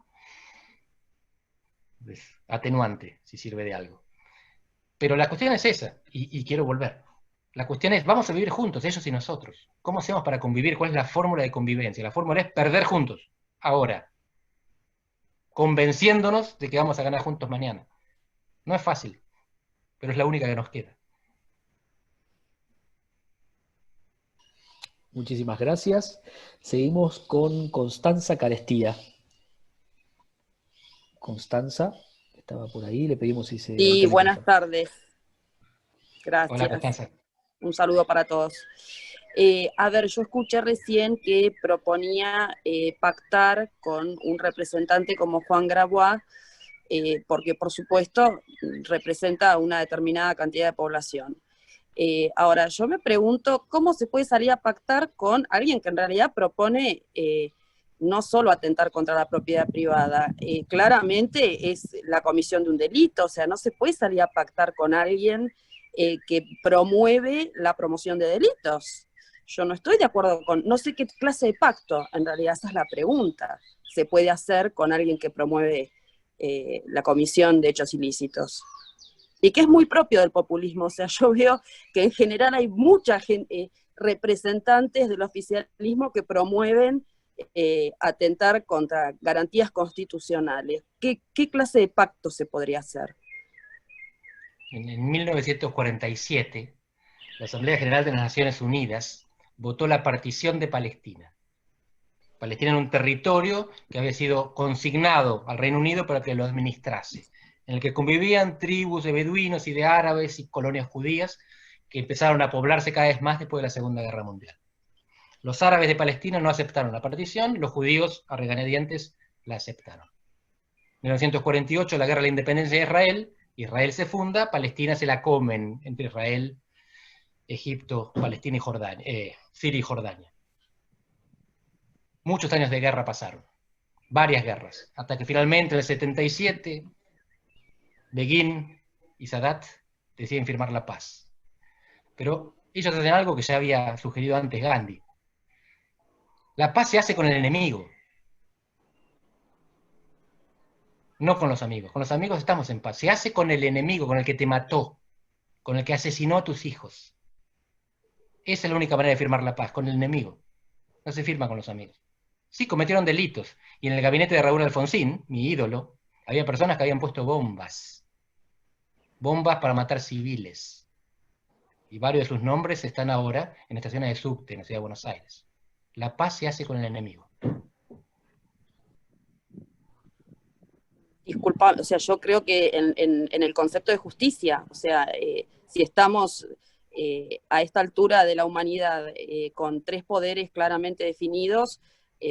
Es atenuante, si sirve de algo. Pero la cuestión es esa, y quiero volver. La cuestión es, vamos a vivir juntos, ellos y nosotros. ¿Cómo hacemos para convivir? ¿Cuál es la fórmula de convivencia? La fórmula es perder juntos, ahora, convenciéndonos de que vamos a ganar juntos mañana. No es fácil, pero es la única que nos queda. Muchísimas gracias. Seguimos con Constanza Carestía. Constanza, estaba por ahí, le pedimos si se... Sí, buenas tardes. Gracias. Hola, Constanza. Un saludo para todos. A ver, yo escuché recién que proponía pactar con un representante como Juan Grabois, porque por supuesto representa una determinada cantidad de población. Ahora, yo me pregunto cómo se puede salir a pactar con alguien que en realidad propone no solo atentar contra la propiedad privada, claramente es la comisión de un delito, o sea, no se puede salir a pactar con alguien que promueve la promoción de delitos. Yo no estoy de acuerdo con, no sé qué clase de pacto, en realidad esa es la pregunta, se puede hacer con alguien que promueve la comisión de hechos ilícitos. Y que es muy propio del populismo, o sea, yo veo que en general hay mucha gente, representantes del oficialismo que promueven atentar contra garantías constitucionales. ¿Qué clase de pacto se podría hacer? En 1947, la Asamblea General de las Naciones Unidas votó la partición de Palestina. Palestina era un territorio que había sido consignado al Reino Unido para que lo administrase, en el que convivían tribus de beduinos y de árabes y colonias judías que empezaron a poblarse cada vez más después de la Segunda Guerra Mundial. Los árabes de Palestina no aceptaron la partición, los judíos, a regañadientes, la aceptaron. En 1948, la guerra de la independencia de Israel, Israel se funda, Palestina se la comen entre Israel, Egipto, Palestina y Jordania, Siria y Jordania. Muchos años de guerra pasaron. varias guerras, hasta que finalmente en el 77, Begin y Sadat deciden firmar la paz. Pero ellos hacen algo que ya había sugerido antes Gandhi. La paz se hace con el enemigo, no con los amigos. Con los amigos estamos en paz. Se hace con el enemigo, con el que te mató, con el que asesinó a tus hijos. Esa es la única manera de firmar la paz, con el enemigo. No se firma con los amigos. Sí, cometieron delitos. Y en el gabinete de Raúl Alfonsín, mi ídolo, había personas que habían puesto bombas. Bombas para matar civiles. Y varios de sus nombres están ahora en estaciones de subte en la ciudad de Buenos Aires. La paz se hace con el enemigo. Disculpa, o sea, yo creo que en el concepto de justicia, o sea, si estamos a esta altura de la humanidad con 3 poderes claramente definidos,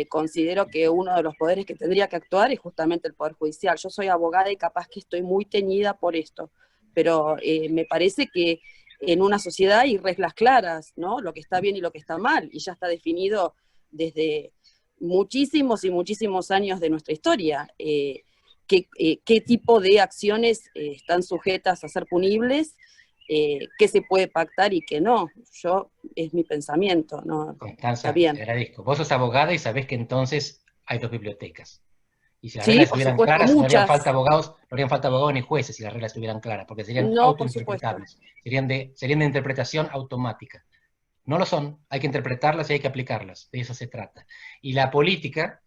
considero que uno de los poderes que tendría que actuar es justamente el Poder Judicial. Yo soy abogada y capaz que estoy muy teñida por esto, pero me parece que en una sociedad hay reglas claras, ¿no? Lo que está bien y lo que está mal, y ya está definido desde muchísimos y muchísimos años de nuestra historia. Qué tipo de acciones están sujetas a ser punibles, qué se puede pactar y qué no. Es mi pensamiento, ¿no? Constanza, Está bien. te agradezco. Vos sos abogada y sabés que entonces hay 2 bibliotecas. Y si las Sí, reglas por estuvieran supuesto, claras, no harían muchas. falta abogados ni jueces si las reglas estuvieran claras, porque serían No, por supuesto. autointerpretables, serían de interpretación automática. No lo son, hay que interpretarlas y hay que aplicarlas, de eso se trata. Y la política,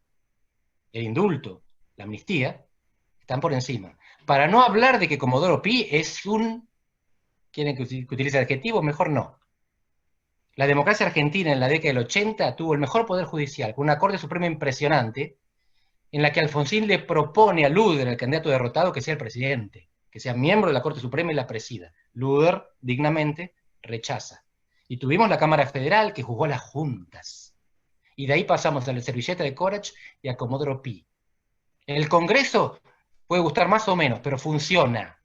el indulto, la amnistía, están por encima. Para no hablar de que Comodoro Pi es ¿quieren que utilice el adjetivo? Mejor no. La democracia argentina en la década del 80 tuvo el mejor poder judicial, con una Corte Suprema impresionante, en la que Alfonsín le propone a Luder, el candidato derrotado, que sea el presidente, que sea miembro de la Corte Suprema y la presida. Luder, dignamente, rechaza. Y tuvimos la Cámara Federal, que juzgó las juntas. Y de ahí pasamos a la servilleta de Corach y a Comodoro Pi. En el Congreso puede gustar más o menos, pero funciona.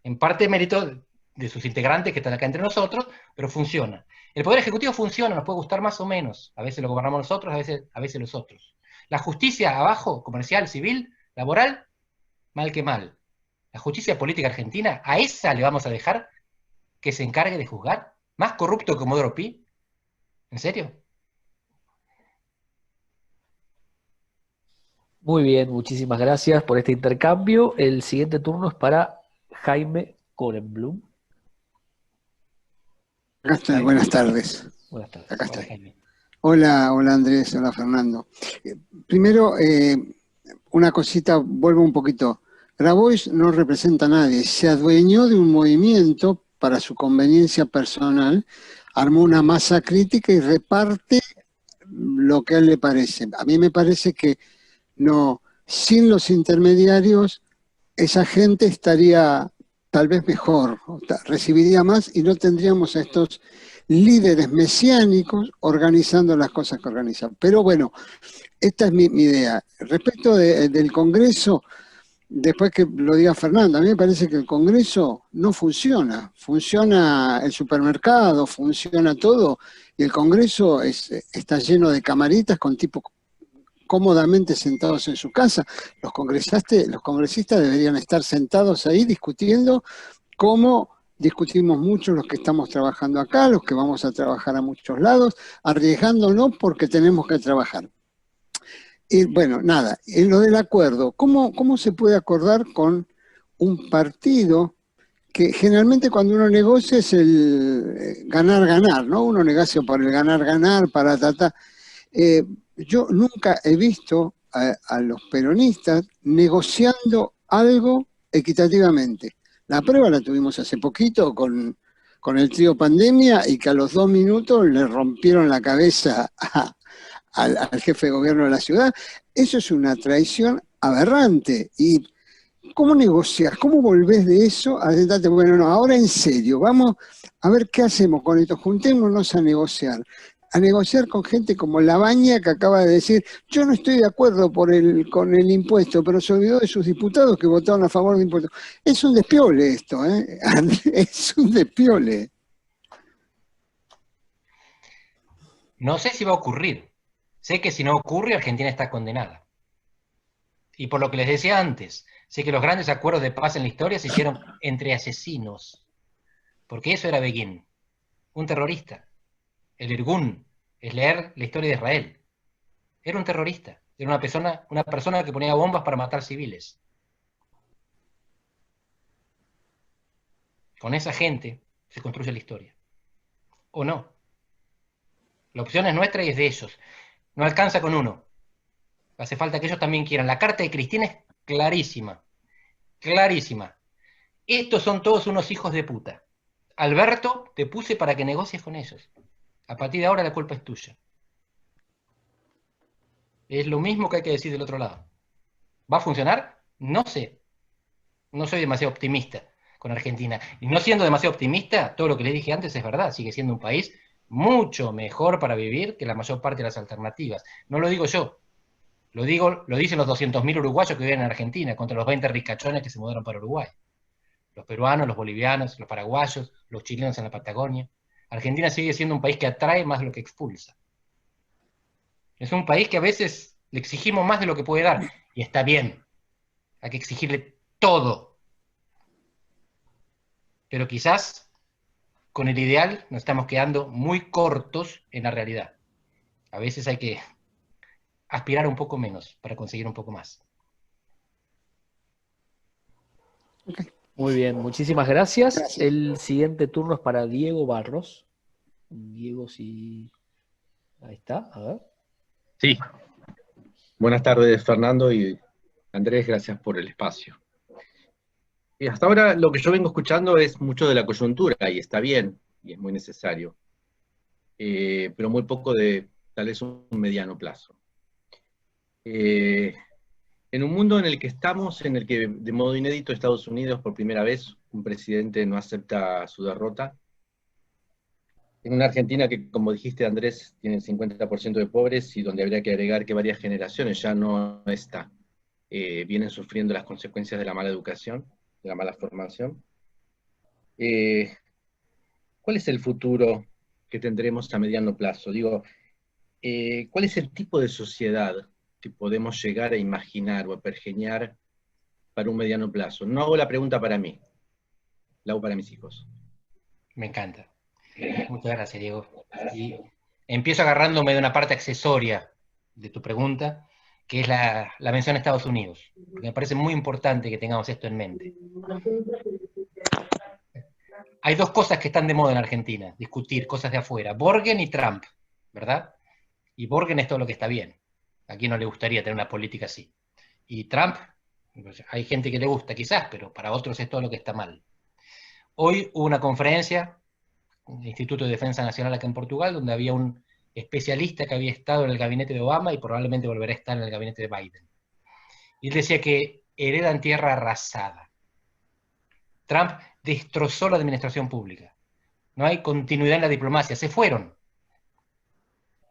En parte mérito de sus integrantes que están acá entre nosotros, pero funciona. El Poder Ejecutivo funciona, nos puede gustar más o menos. A veces lo gobernamos nosotros, a veces los otros. La justicia abajo, comercial, civil, laboral, mal que mal. La justicia política argentina, ¿a esa le vamos a dejar que se encargue de juzgar? ¿Más corrupto que Comodoro Pi? ¿En serio? Muy bien, muchísimas gracias por este intercambio. El siguiente turno es para Jaime Korenblum. Acá estoy, buenas tardes. Buenas tardes. Acá Hola, estoy. Jaime. Hola Andrés, hola Fernando. Primero, una cosita, vuelvo un poquito. Grabois no representa a nadie, se adueñó de un movimiento para su conveniencia personal, armó una masa crítica y reparte lo que a él le parece. A mí me parece que no, sin los intermediarios, esa gente estaría tal vez mejor, recibiría más y no tendríamos a estos líderes mesiánicos organizando las cosas que organizan. Pero bueno, esta es mi idea. Respecto del Congreso, después que lo diga Fernando, a mí me parece que el Congreso no funciona. Funciona el supermercado, funciona todo, y el Congreso está lleno de camaritas con tipos cómodamente sentados en su casa. Los congresistas deberían estar sentados ahí discutiendo cómo discutimos mucho los que estamos trabajando acá, los que vamos a trabajar a muchos lados, arriesgándonos porque tenemos que trabajar. Y bueno, nada, en lo del acuerdo, ¿cómo se puede acordar con un partido que generalmente cuando uno negocia es el ganar-ganar, ¿no? Uno negocia por el ganar-ganar, para tratar. Yo nunca he visto a los peronistas negociando algo equitativamente. La prueba la tuvimos hace poquito con el trío Pandemia, y que a los 2 minutos le rompieron la cabeza al jefe de gobierno de la ciudad. Eso es una traición aberrante. ¿Y cómo negocias? ¿Cómo volvés de eso a sentarte? Bueno, no, ahora en serio, vamos a ver qué hacemos con esto, juntémonos a negociar con gente como Labaña, que acaba de decir, yo no estoy de acuerdo con el impuesto, pero se olvidó de sus diputados que votaron a favor del impuesto. Es un despiole esto, ¿eh? Es un despiole. No sé si va a ocurrir. Sé que si no ocurre, Argentina está condenada. Y por lo que les decía antes, sé que los grandes acuerdos de paz en la historia se hicieron entre asesinos. Porque eso era Begin, un terrorista. El Irgun es leer la historia de Israel. Era un terrorista. Era una persona que ponía bombas para matar civiles. Con esa gente se construye la historia. ¿O no? La opción es nuestra y es de ellos. No alcanza con uno. Hace falta que ellos también quieran. La carta de Cristina es clarísima. Clarísima. Estos son todos unos hijos de puta. Alberto, te puse para que negocies con ellos. A partir de ahora la culpa es tuya. Es lo mismo que hay que decir del otro lado. ¿Va a funcionar? No sé. No soy demasiado optimista con Argentina. Y no siendo demasiado optimista, todo lo que le dije antes es verdad. Sigue siendo un país mucho mejor para vivir que la mayor parte de las alternativas. No lo digo yo. Lo dicen los 200.000 uruguayos que viven en Argentina contra los 20 ricachones que se mudaron para Uruguay. Los peruanos, los bolivianos, los paraguayos, los chilenos en la Patagonia. Argentina sigue siendo un país que atrae más de lo que expulsa. Es un país que a veces le exigimos más de lo que puede dar. Y está bien. Hay que exigirle todo. Pero quizás con el ideal nos estamos quedando muy cortos en la realidad. A veces hay que aspirar un poco menos para conseguir un poco más. Muy bien, muchísimas gracias. El siguiente turno es para Diego Barros. Diego, si... Ahí está, a ver. Sí. Buenas tardes, Fernando y Andrés, gracias por el espacio. Y hasta ahora lo que yo vengo escuchando es mucho de la coyuntura, y está bien, y es muy necesario, pero muy poco de tal vez un mediano plazo. En un mundo en el que estamos, en el que de modo inédito Estados Unidos por primera vez un presidente no acepta su derrota, en una Argentina que, como dijiste, Andrés, tiene el 50% de pobres y donde habría que agregar que varias generaciones ya no está, vienen sufriendo las consecuencias de la mala educación, de la mala formación. ¿Cuál es el futuro que tendremos a mediano plazo? Digo, ¿cuál es el tipo de sociedad que podemos llegar a imaginar o a pergeñar para un mediano plazo? No hago la pregunta para mí, la hago para mis hijos. Me encanta. Muchas gracias, Diego. Y empiezo agarrándome de una parte accesoria de tu pregunta, que es la mención a Estados Unidos. Porque me parece muy importante que tengamos esto en mente. Hay dos cosas que están de moda en Argentina, discutir cosas de afuera, Borgen y Trump, ¿verdad? Y Borgen es todo lo que está bien. ¿A quién no le gustaría tener una política así? Y Trump, pues, hay gente que le gusta quizás, pero para otros es todo lo que está mal. Hoy hubo una conferencia el Instituto de Defensa Nacional acá en Portugal, donde había un especialista que había estado en el gabinete de Obama y probablemente volverá a estar en el gabinete de Biden. Y él decía que heredan tierra arrasada. Trump destrozó la administración pública. No hay continuidad en la diplomacia. Se fueron.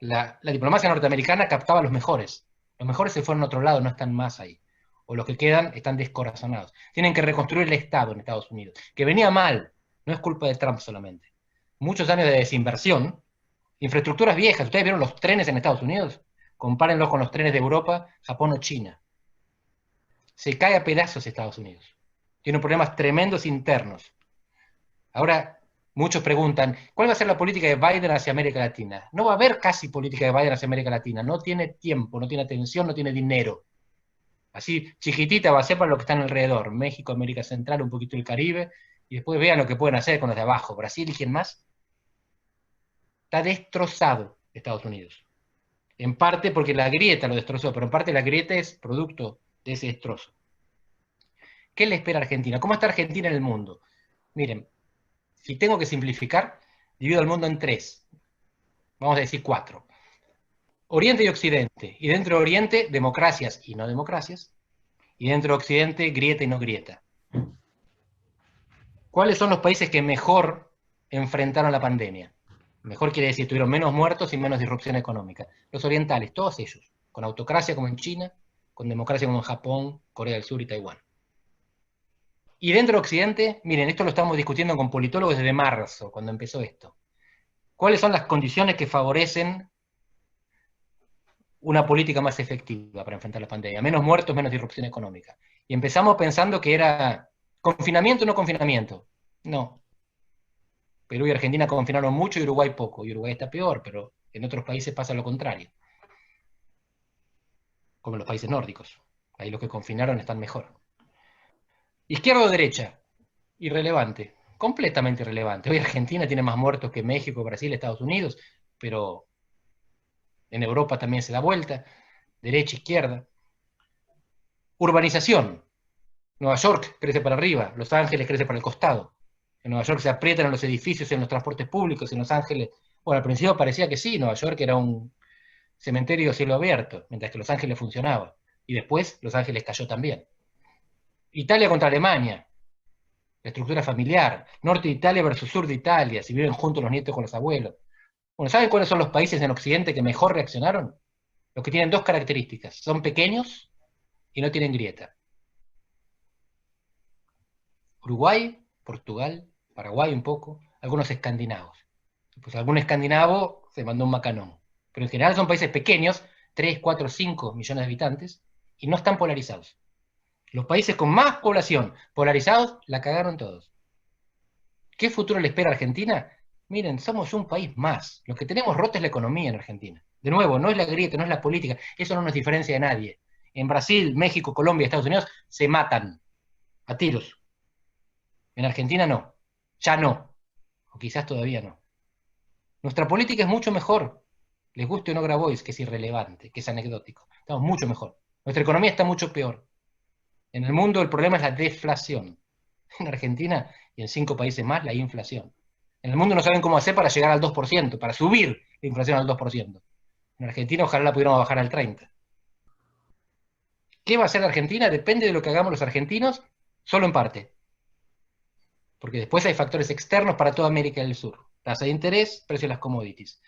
La diplomacia norteamericana captaba a los mejores. Los mejores se fueron a otro lado, no están más ahí. O los que quedan están descorazonados. Tienen que reconstruir el Estado en Estados Unidos, que venía mal. No es culpa de Trump solamente. Muchos años de desinversión, infraestructuras viejas. ¿Ustedes vieron los trenes en Estados Unidos? Compárenlos con los trenes de Europa, Japón o China. Se cae a pedazos Estados Unidos. Tiene problemas tremendos internos. Ahora, muchos preguntan, ¿cuál va a ser la política de Biden hacia América Latina? No va a haber casi política de Biden hacia América Latina. No tiene tiempo, no tiene atención, no tiene dinero. Así, chiquitita va a ser para lo que están alrededor. México, América Central, un poquito el Caribe, y después vean lo que pueden hacer con los de abajo. Brasil y quién más. Está destrozado Estados Unidos. En parte porque la grieta lo destrozó, pero en parte la grieta es producto de ese destrozo. ¿Qué le espera a Argentina? ¿Cómo está Argentina en el mundo? Miren, si tengo que simplificar, divido el mundo en tres. Vamos a decir 4. Oriente y Occidente. Y dentro de Oriente, democracias y no democracias. Y dentro de Occidente, grieta y no grieta. ¿Cuáles son los países que mejor enfrentaron la pandemia? Mejor quiere decir, tuvieron menos muertos y menos disrupción económica. Los orientales, todos ellos, con autocracia como en China, con democracia como en Japón, Corea del Sur y Taiwán. Y dentro de Occidente, miren, esto lo estamos discutiendo con politólogos desde marzo, cuando empezó esto. ¿Cuáles son las condiciones que favorecen una política más efectiva para enfrentar la pandemia. Menos muertos, menos disrupción económica. Y empezamos pensando que era confinamiento o no confinamiento. No. Perú y Argentina confinaron mucho y Uruguay poco. Y Uruguay está peor, pero en otros países pasa lo contrario. Como en los países nórdicos. Ahí los que confinaron están mejor. Izquierda o derecha. Irrelevante. Completamente irrelevante. Hoy Argentina tiene más muertos que México, Brasil, Estados Unidos, pero en Europa también se da vuelta. Derecha, izquierda. Urbanización. Nueva York crece para arriba, Los Ángeles crece para el costado. En Nueva York se aprietan en los edificios, en los transportes públicos, en Los Ángeles. Bueno, al principio parecía que sí, Nueva York era un cementerio a cielo abierto, mientras que Los Ángeles funcionaba. Y después Los Ángeles cayó también. Italia contra Alemania. La estructura familiar. Norte de Italia versus sur de Italia, si viven juntos los nietos con los abuelos. Bueno, ¿saben cuáles son los países en Occidente que mejor reaccionaron? Los que tienen dos características. Son pequeños y no tienen grieta. Uruguay, Portugal, Paraguay un poco, algunos escandinavos. Pues algún escandinavo se mandó un macanón. Pero en general son países pequeños, 3, 4, 5 millones de habitantes, y no están polarizados. Los países con más población polarizados la cagaron todos. ¿Qué futuro le espera a Argentina? Miren, somos un país más. Lo que tenemos roto es la economía en Argentina. De nuevo, no es la grieta, no es la política. Eso no nos diferencia de nadie. En Brasil, México, Colombia, Estados Unidos se matan a tiros. En Argentina no. Ya no. O quizás todavía no. Nuestra política es mucho mejor. Les guste o no Grabois, que es irrelevante, que es anecdótico. Estamos mucho mejor. Nuestra economía está mucho peor. En el mundo el problema es la deflación. En Argentina y en 5 países más la inflación. En el mundo no saben cómo hacer para llegar al 2%, para subir la inflación al 2%. En Argentina ojalá la pudiéramos bajar al 30%. ¿Qué va a hacer Argentina? Depende de lo que hagamos los argentinos, solo en parte. Porque después hay factores externos para toda América del Sur. Tasa de interés, precio de las commodities.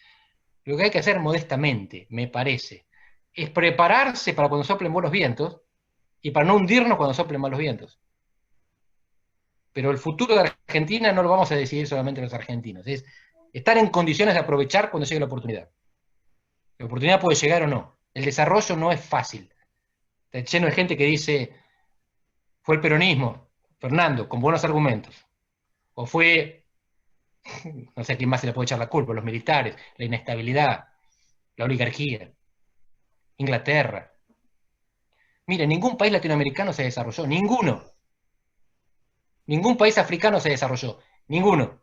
Lo que hay que hacer modestamente, me parece, es prepararse para cuando soplen buenos vientos y para no hundirnos cuando soplen malos vientos. Pero el futuro de Argentina no lo vamos a decidir solamente los argentinos. Es estar en condiciones de aprovechar cuando llegue la oportunidad. La oportunidad puede llegar o no. El desarrollo no es fácil. Está lleno de gente que dice, fue el peronismo, Fernando, con buenos argumentos. O fue, no sé a quién más se le puede echar la culpa, los militares, la inestabilidad, la oligarquía, Inglaterra. Mire, ningún país latinoamericano se desarrolló, ninguno. Ningún país africano se desarrolló, ninguno.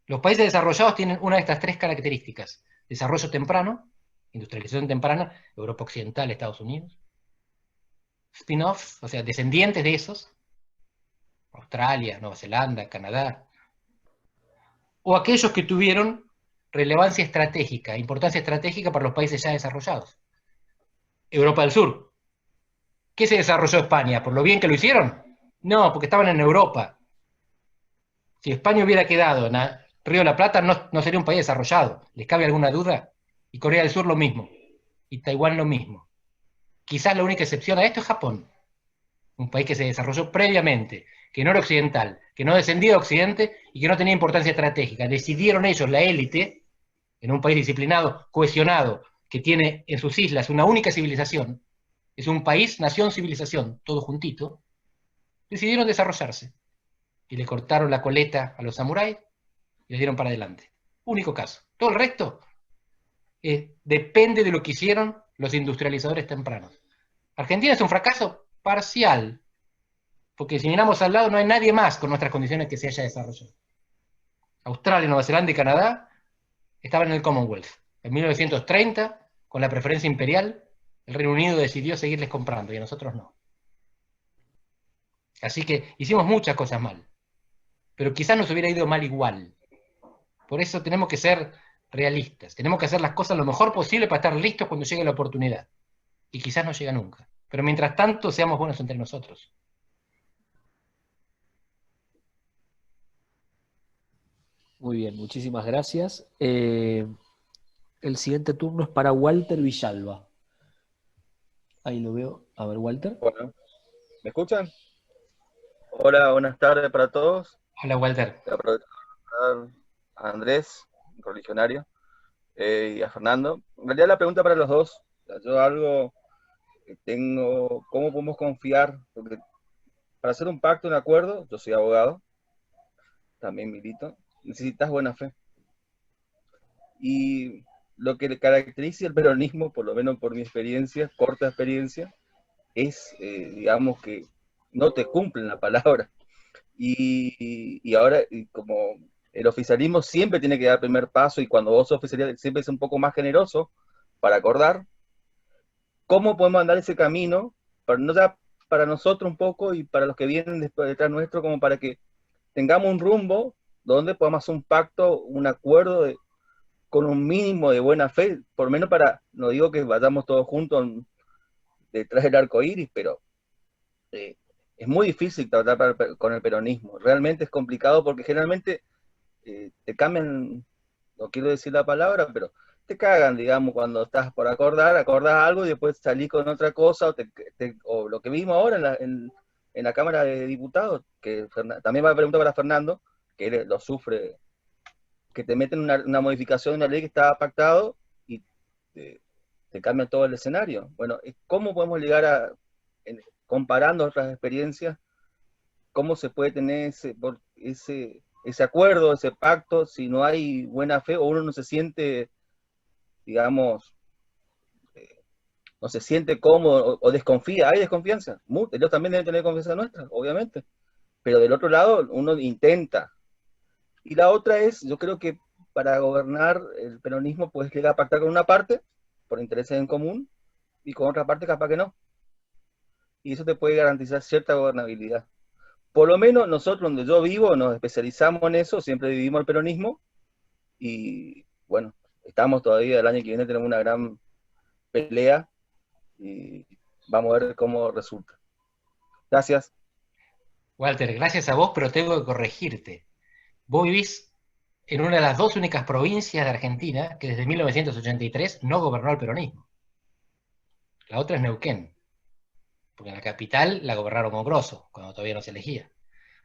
Los países desarrollados tienen una de estas 3 características. Desarrollo temprano, industrialización temprana, Europa Occidental, Estados Unidos. Spin-off, o sea, descendientes de esos. Australia, Nueva Zelanda, Canadá. O aquellos que tuvieron relevancia estratégica, importancia estratégica para los países ya desarrollados. Europa del Sur. ¿Qué se desarrolló España? ¿Por lo bien que lo hicieron? No, porque estaban en Europa. Si España hubiera quedado en Río de la Plata, no sería un país desarrollado. ¿Les cabe alguna duda? Y Corea del Sur lo mismo. Y Taiwán lo mismo. Quizás la única excepción a esto es Japón. Un país que se desarrolló previamente, que no era occidental, que no descendía de Occidente y que no tenía importancia estratégica. Decidieron ellos, la élite, en un país disciplinado, cohesionado, que tiene en sus islas una única civilización, es un país, nación, civilización, todo juntito, decidieron desarrollarse. Y le cortaron la coleta a los samuráis y les dieron para adelante. Único caso. Todo el resto depende de lo que hicieron los industrializadores tempranos. Argentina es un fracaso parcial, porque si miramos al lado no hay nadie más con nuestras condiciones que se haya desarrollado. Australia, Nueva Zelanda y Canadá estaban en el Commonwealth. En 1930, con la preferencia imperial, el Reino Unido decidió seguirles comprando y a nosotros no. Así que hicimos muchas cosas mal, pero quizás nos hubiera ido mal igual. Por eso tenemos que ser realistas, tenemos que hacer las cosas lo mejor posible para estar listos cuando llegue la oportunidad. Y quizás no llega nunca. Pero mientras tanto, seamos buenos entre nosotros. Muy bien, muchísimas gracias. El siguiente turno es para Walter Villalba. Ahí lo veo. A ver, Walter. Bueno, ¿me escuchan? Hola, buenas tardes para todos. Hola, Walter. Voy a aprovechar para saludar a Andrés, religionario. y a Fernando. En realidad la pregunta para los dos, o sea, yo algo que tengo, ¿cómo podemos confiar? Porque para hacer un pacto, un acuerdo, yo soy abogado, también milito, necesitas buena fe. Y lo que caracteriza el peronismo, por lo menos por mi experiencia, corta experiencia, es, digamos, que no te cumplen la palabra. Y ahora, y como el oficialismo siempre tiene que dar primer paso, y cuando vos sos oficialista siempre es un poco más generoso para acordar, ¿cómo podemos andar ese camino, para, no ya para nosotros un poco y para los que vienen después detrás nuestro, como para que tengamos un rumbo donde podamos hacer un pacto, un acuerdo con un mínimo de buena fe, por lo menos para, no digo que vayamos todos juntos detrás del arco iris, pero es muy difícil tratar con el peronismo. Realmente es complicado porque generalmente te cambian, no quiero decir la palabra, pero te cagan, digamos, cuando estás por acordás algo y después salís con otra cosa, o lo que vimos ahora en la Cámara de Diputados, que también va a preguntar para Fernando, que él lo sufre, que te meten una modificación de una ley que estaba pactado y te cambia todo el escenario. Bueno, ¿cómo podemos llegar comparando otras experiencias, cómo se puede tener ese acuerdo, ese pacto, si no hay buena fe o uno no se siente, digamos, no se siente cómodo o desconfía? Hay desconfianza, ellos también deben tener confianza nuestra, obviamente, pero del otro lado uno intenta. Y la otra es, yo creo que para gobernar el peronismo puedes llegar a pactar con una parte, por intereses en común, y con otra parte capaz que no. Y eso te puede garantizar cierta gobernabilidad. Por lo menos nosotros, donde yo vivo, nos especializamos en eso, siempre vivimos el peronismo, y bueno, estamos todavía, el año que viene tenemos una gran pelea, y vamos a ver cómo resulta. Gracias. Walter, gracias a vos, pero tengo que corregirte. Vos vivís en una de las dos únicas provincias de Argentina que desde 1983 no gobernó el peronismo. La otra es Neuquén, porque en la capital la gobernaron con Grosso, cuando todavía no se elegía.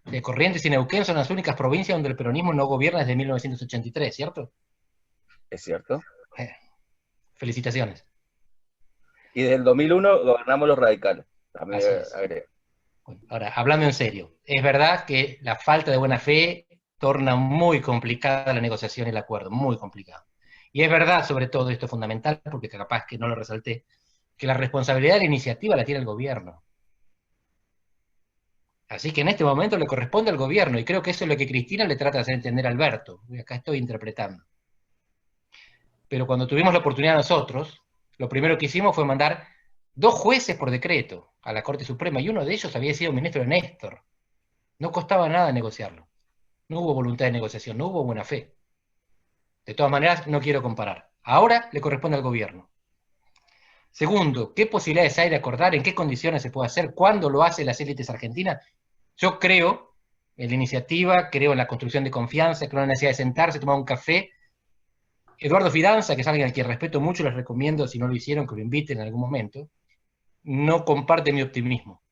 De Corrientes y Neuquén son las únicas provincias donde el peronismo no gobierna desde 1983, ¿cierto? Es cierto. Felicitaciones. Y desde el 2001 gobernamos los radicales. También agrego. Bueno, ahora, hablando en serio, es verdad que la falta de buena fe torna muy complicada la negociación y el acuerdo, muy complicado. Y es verdad, sobre todo, esto es fundamental, porque capaz que no lo resalté, que la responsabilidad de la iniciativa la tiene el gobierno. Así que en este momento le corresponde al gobierno, y creo que eso es lo que Cristina le trata de hacer entender a Alberto. Y acá estoy interpretando. Pero cuando tuvimos la oportunidad nosotros, lo primero que hicimos fue mandar 2 jueces por decreto a la Corte Suprema, y uno de ellos había sido ministro de Néstor. No costaba nada negociarlo. No hubo voluntad de negociación, no hubo buena fe. De todas maneras, no quiero comparar. Ahora le corresponde al gobierno. Segundo, ¿qué posibilidades hay de acordar? ¿En qué condiciones se puede hacer? ¿Cuándo lo hacen las élites argentinas? Yo creo en la iniciativa, creo en la construcción de confianza, creo en la necesidad de sentarse, tomar un café. Eduardo Fidanza, que es alguien al que respeto mucho, les recomiendo, si no lo hicieron, que lo inviten en algún momento, no comparte mi optimismo.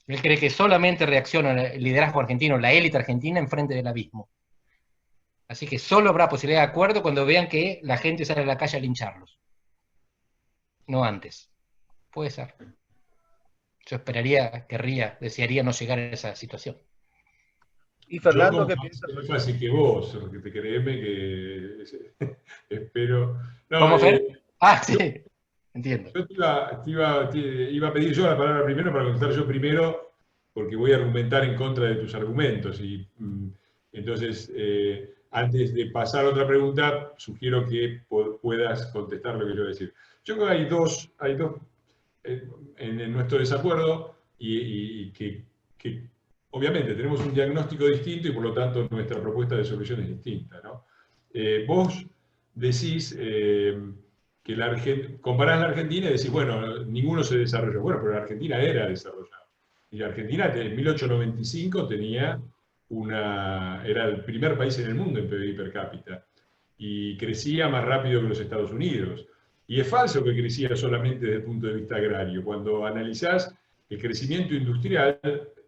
Él cree que solamente reacciona el liderazgo argentino, la élite argentina, enfrente del abismo. Así que solo habrá posibilidad de acuerdo cuando vean que la gente sale a la calle a lincharlos. No antes. Puede ser. Yo esperaría, desearía no llegar a esa situación. Y Fernando, ¿qué piensas? No es fácil que vos, porque te créeme que espero. No, ¿Cómo fue? Sí, entiendo. Yo iba a pedir yo la palabra primero para contestar yo primero, porque voy a argumentar en contra de tus argumentos. Y entonces, antes de pasar a otra pregunta, sugiero que puedas contestar lo que yo voy a decir. Yo creo que hay dos en nuestro desacuerdo y que obviamente tenemos un diagnóstico distinto y por lo tanto nuestra propuesta de solución es distinta, ¿no? Vos decís que comparás la Argentina y decís, bueno, ninguno se desarrolló. Bueno, pero la Argentina era desarrollada. Y la Argentina en 1895 era el primer país en el mundo en PBI per cápita y crecía más rápido que los Estados Unidos. Y es falso que crecía solamente desde el punto de vista agrario. Cuando analizás el crecimiento industrial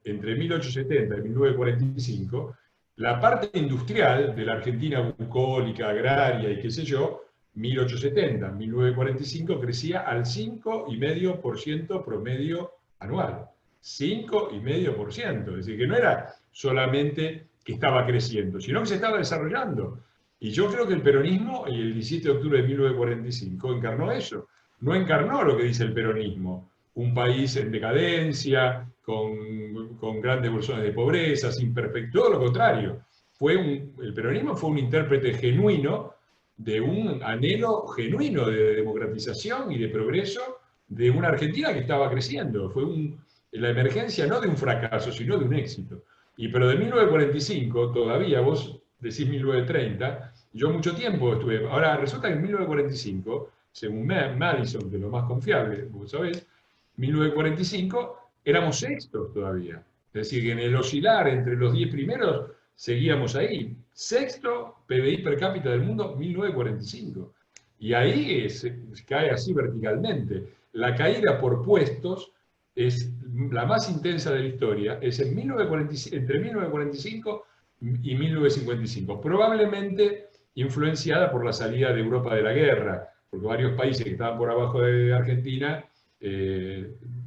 entre 1870 y 1945, la parte industrial de la Argentina bucólica, agraria y qué sé yo, 1870, 1945 crecía al 5,5% promedio anual. 5,5%. Es decir, que no era solamente que estaba creciendo, sino que se estaba desarrollando. Y yo creo que el peronismo, y el 17 de octubre de 1945, encarnó eso. No encarnó lo que dice el peronismo, un país en decadencia, con grandes bolsones de pobreza, sin perfecto, todo lo contrario. El peronismo fue un intérprete genuino de un anhelo genuino de democratización y de progreso de una Argentina que estaba creciendo. Fue la emergencia no de un fracaso, sino de un éxito. Pero de 1945, todavía vos decís 1930, yo mucho tiempo estuve. Ahora, resulta que en 1945, según Madison, que es lo más confiable, vos sabés, 1945 éramos sextos todavía. Es decir, que en el oscilar entre los 10 primeros seguíamos ahí. Sexto PBI per cápita del mundo, 1945. Y ahí cae así verticalmente. La caída por puestos es la más intensa de la historia, es entre 1945 y 1955. Probablemente influenciada por la salida de Europa de la guerra, porque varios países que estaban por abajo de Argentina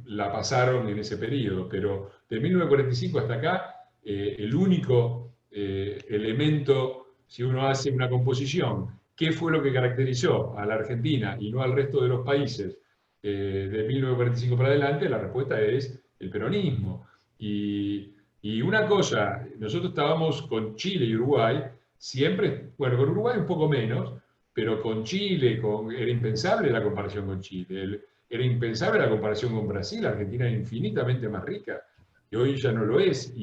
la pasaron en ese periodo. Pero de 1945 hasta acá, el único elemento, si uno hace una composición, ¿qué fue lo que caracterizó a la Argentina y no al resto de los países de 1945 para adelante? La respuesta es el peronismo. Y una cosa, nosotros estábamos con Chile y Uruguay, siempre, bueno, con Uruguay un poco menos, pero con Chile era impensable la comparación con Chile, era impensable la comparación con Brasil. Argentina es infinitamente más rica, y hoy ya no lo es.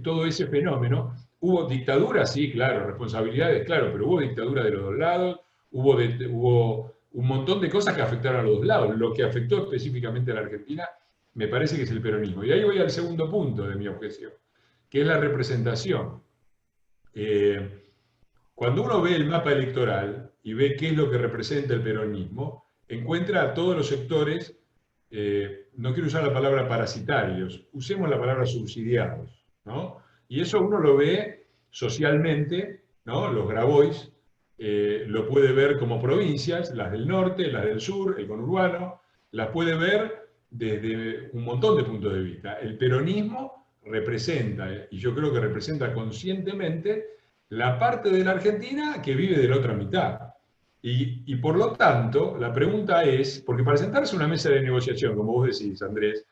Todo ese fenómeno, hubo dictaduras, sí, claro, responsabilidades, claro, pero hubo dictadura de los dos lados, hubo un montón de cosas que afectaron a los dos lados. Lo que afectó específicamente a la Argentina me parece que es el peronismo. Y ahí voy al segundo punto de mi objeción, que es la representación. Cuando uno ve el mapa electoral y ve qué es lo que representa el peronismo, encuentra a todos los sectores, no quiero usar la palabra parasitarios, usemos la palabra subsidiados, ¿no? Y eso uno lo ve socialmente, ¿no? Los Grabois lo puede ver como provincias, las del norte, las del sur, el conurbano, las puede ver desde un montón de puntos de vista. El peronismo representa, y yo creo que representa conscientemente, la parte de la Argentina que vive de la otra mitad. Y por lo tanto, la pregunta es, porque para sentarse a una mesa de negociación, como vos decís, Andrés,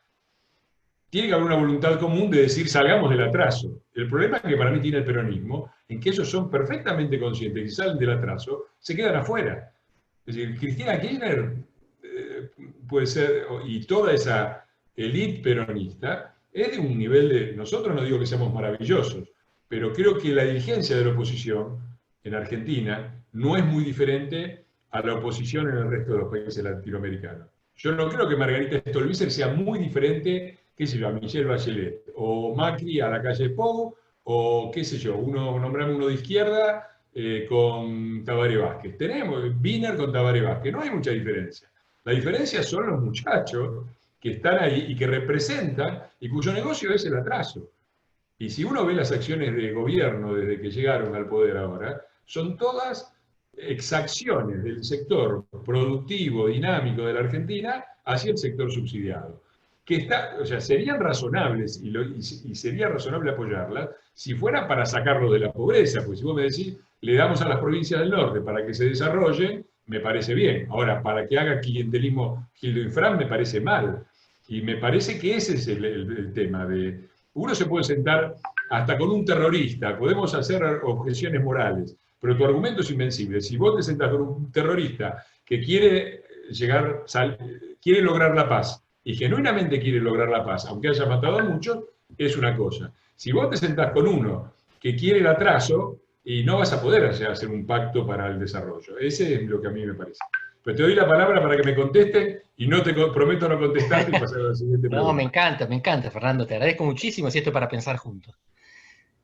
tiene que haber una voluntad común de decir, salgamos del atraso. El problema que para mí tiene el peronismo, en que ellos son perfectamente conscientes que si salen del atraso, se quedan afuera. Es decir, Cristina Kirchner puede ser, y toda esa élite peronista, es de un nivel de, nosotros no digo que seamos maravillosos, pero creo que la dirigencia de la oposición en Argentina no es muy diferente a la oposición en el resto de los países latinoamericanos. Yo no creo que Margarita Stolbizer sea muy diferente, qué sé yo, a Michelle Bachelet, o Macri a la calle Pou, o qué sé yo, nombramos uno de izquierda con Tabaré Vázquez. Tenemos Wiener con Tabaré Vázquez, no hay mucha diferencia. La diferencia son los muchachos que están ahí y que representan, y cuyo negocio es el atraso. Y si uno ve las acciones de gobierno desde que llegaron al poder ahora, son todas exacciones del sector productivo, dinámico de la Argentina hacia el sector subsidiado. O sea, serían razonables y sería razonable apoyarlas si fuera para sacarlo de la pobreza, porque si vos me decís, le damos a las provincias del norte para que se desarrollen, me parece bien. Ahora, para que haga clientelismo Gildo Infran me parece mal. Y me parece que ese es el tema de... Uno se puede sentar hasta con un terrorista, podemos hacer objeciones morales, pero tu argumento es invencible. Si vos te sentás con un terrorista que quiere lograr la paz, y genuinamente quiere lograr la paz, aunque haya matado a muchos, es una cosa. Si vos te sentás con uno que quiere el atraso, y no vas a poder hacer un pacto para el desarrollo. Ese es lo que a mí me parece. Pero te doy la palabra para que me contesten, y no te prometo no contestarte y pasar a la siguiente pregunta. No, me encanta, Fernando, te agradezco muchísimo, y esto para pensar juntos.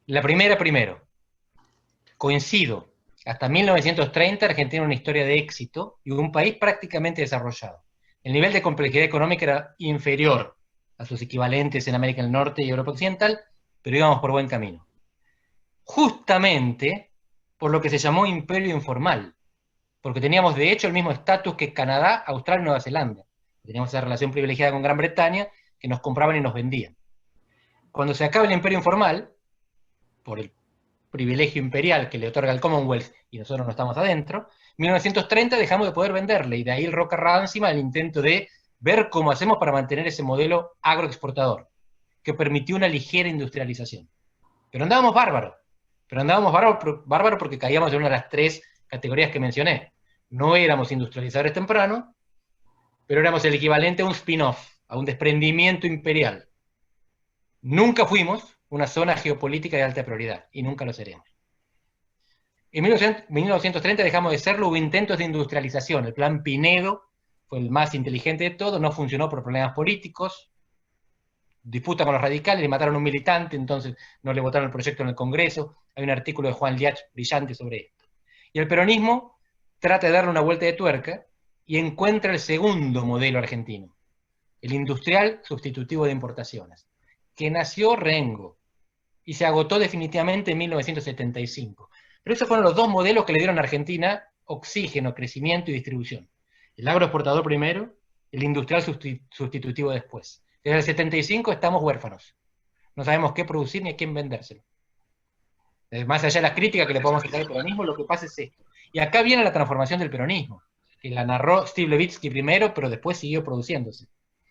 La primera primero. Coincido. Hasta 1930 Argentina era una historia de éxito y un país prácticamente desarrollado. El nivel de complejidad económica era inferior a sus equivalentes en América del Norte y Europa Occidental, pero íbamos por buen camino. Justamente por lo que se llamó imperio informal, porque teníamos de hecho el mismo estatus que Canadá, Australia y Nueva Zelanda. Teníamos esa relación privilegiada con Gran Bretaña, que nos compraban y nos vendían. Cuando se acaba el imperio informal, por el privilegio imperial que le otorga el Commonwealth y nosotros no estamos adentro, en 1930 dejamos de poder venderle, y de ahí el roca ráncima, el intento de ver cómo hacemos para mantener ese modelo agroexportador, que permitió una ligera industrialización. Pero andábamos bárbaros porque caíamos en una de las tres categorías que mencioné. No éramos industrializadores tempranos, pero éramos el equivalente a un spin-off, a un desprendimiento imperial. Nunca fuimos una zona geopolítica de alta prioridad, y nunca lo seremos. En 1930 dejamos de serlo, hubo intentos de industrialización, el plan Pinedo fue el más inteligente de todos, no funcionó por problemas políticos, disputa con los radicales, le mataron a un militante, entonces no le votaron el proyecto en el Congreso, hay un artículo de Juan Liach brillante sobre esto. Y el peronismo trata de darle una vuelta de tuerca y encuentra el segundo modelo argentino, el industrial sustitutivo de importaciones, que nació rengo y se agotó definitivamente en 1975. Pero esos fueron los dos modelos que le dieron a Argentina oxígeno, crecimiento y distribución. El agroexportador primero, el industrial sustitutivo después. Desde el 75 estamos huérfanos. No sabemos qué producir ni a quién vendérselo. Más allá de las críticas que le podemos hacer al peronismo, lo que pasa es esto. Y acá viene la transformación del peronismo, que la narró Steve Levitsky primero, pero después siguió produciéndose.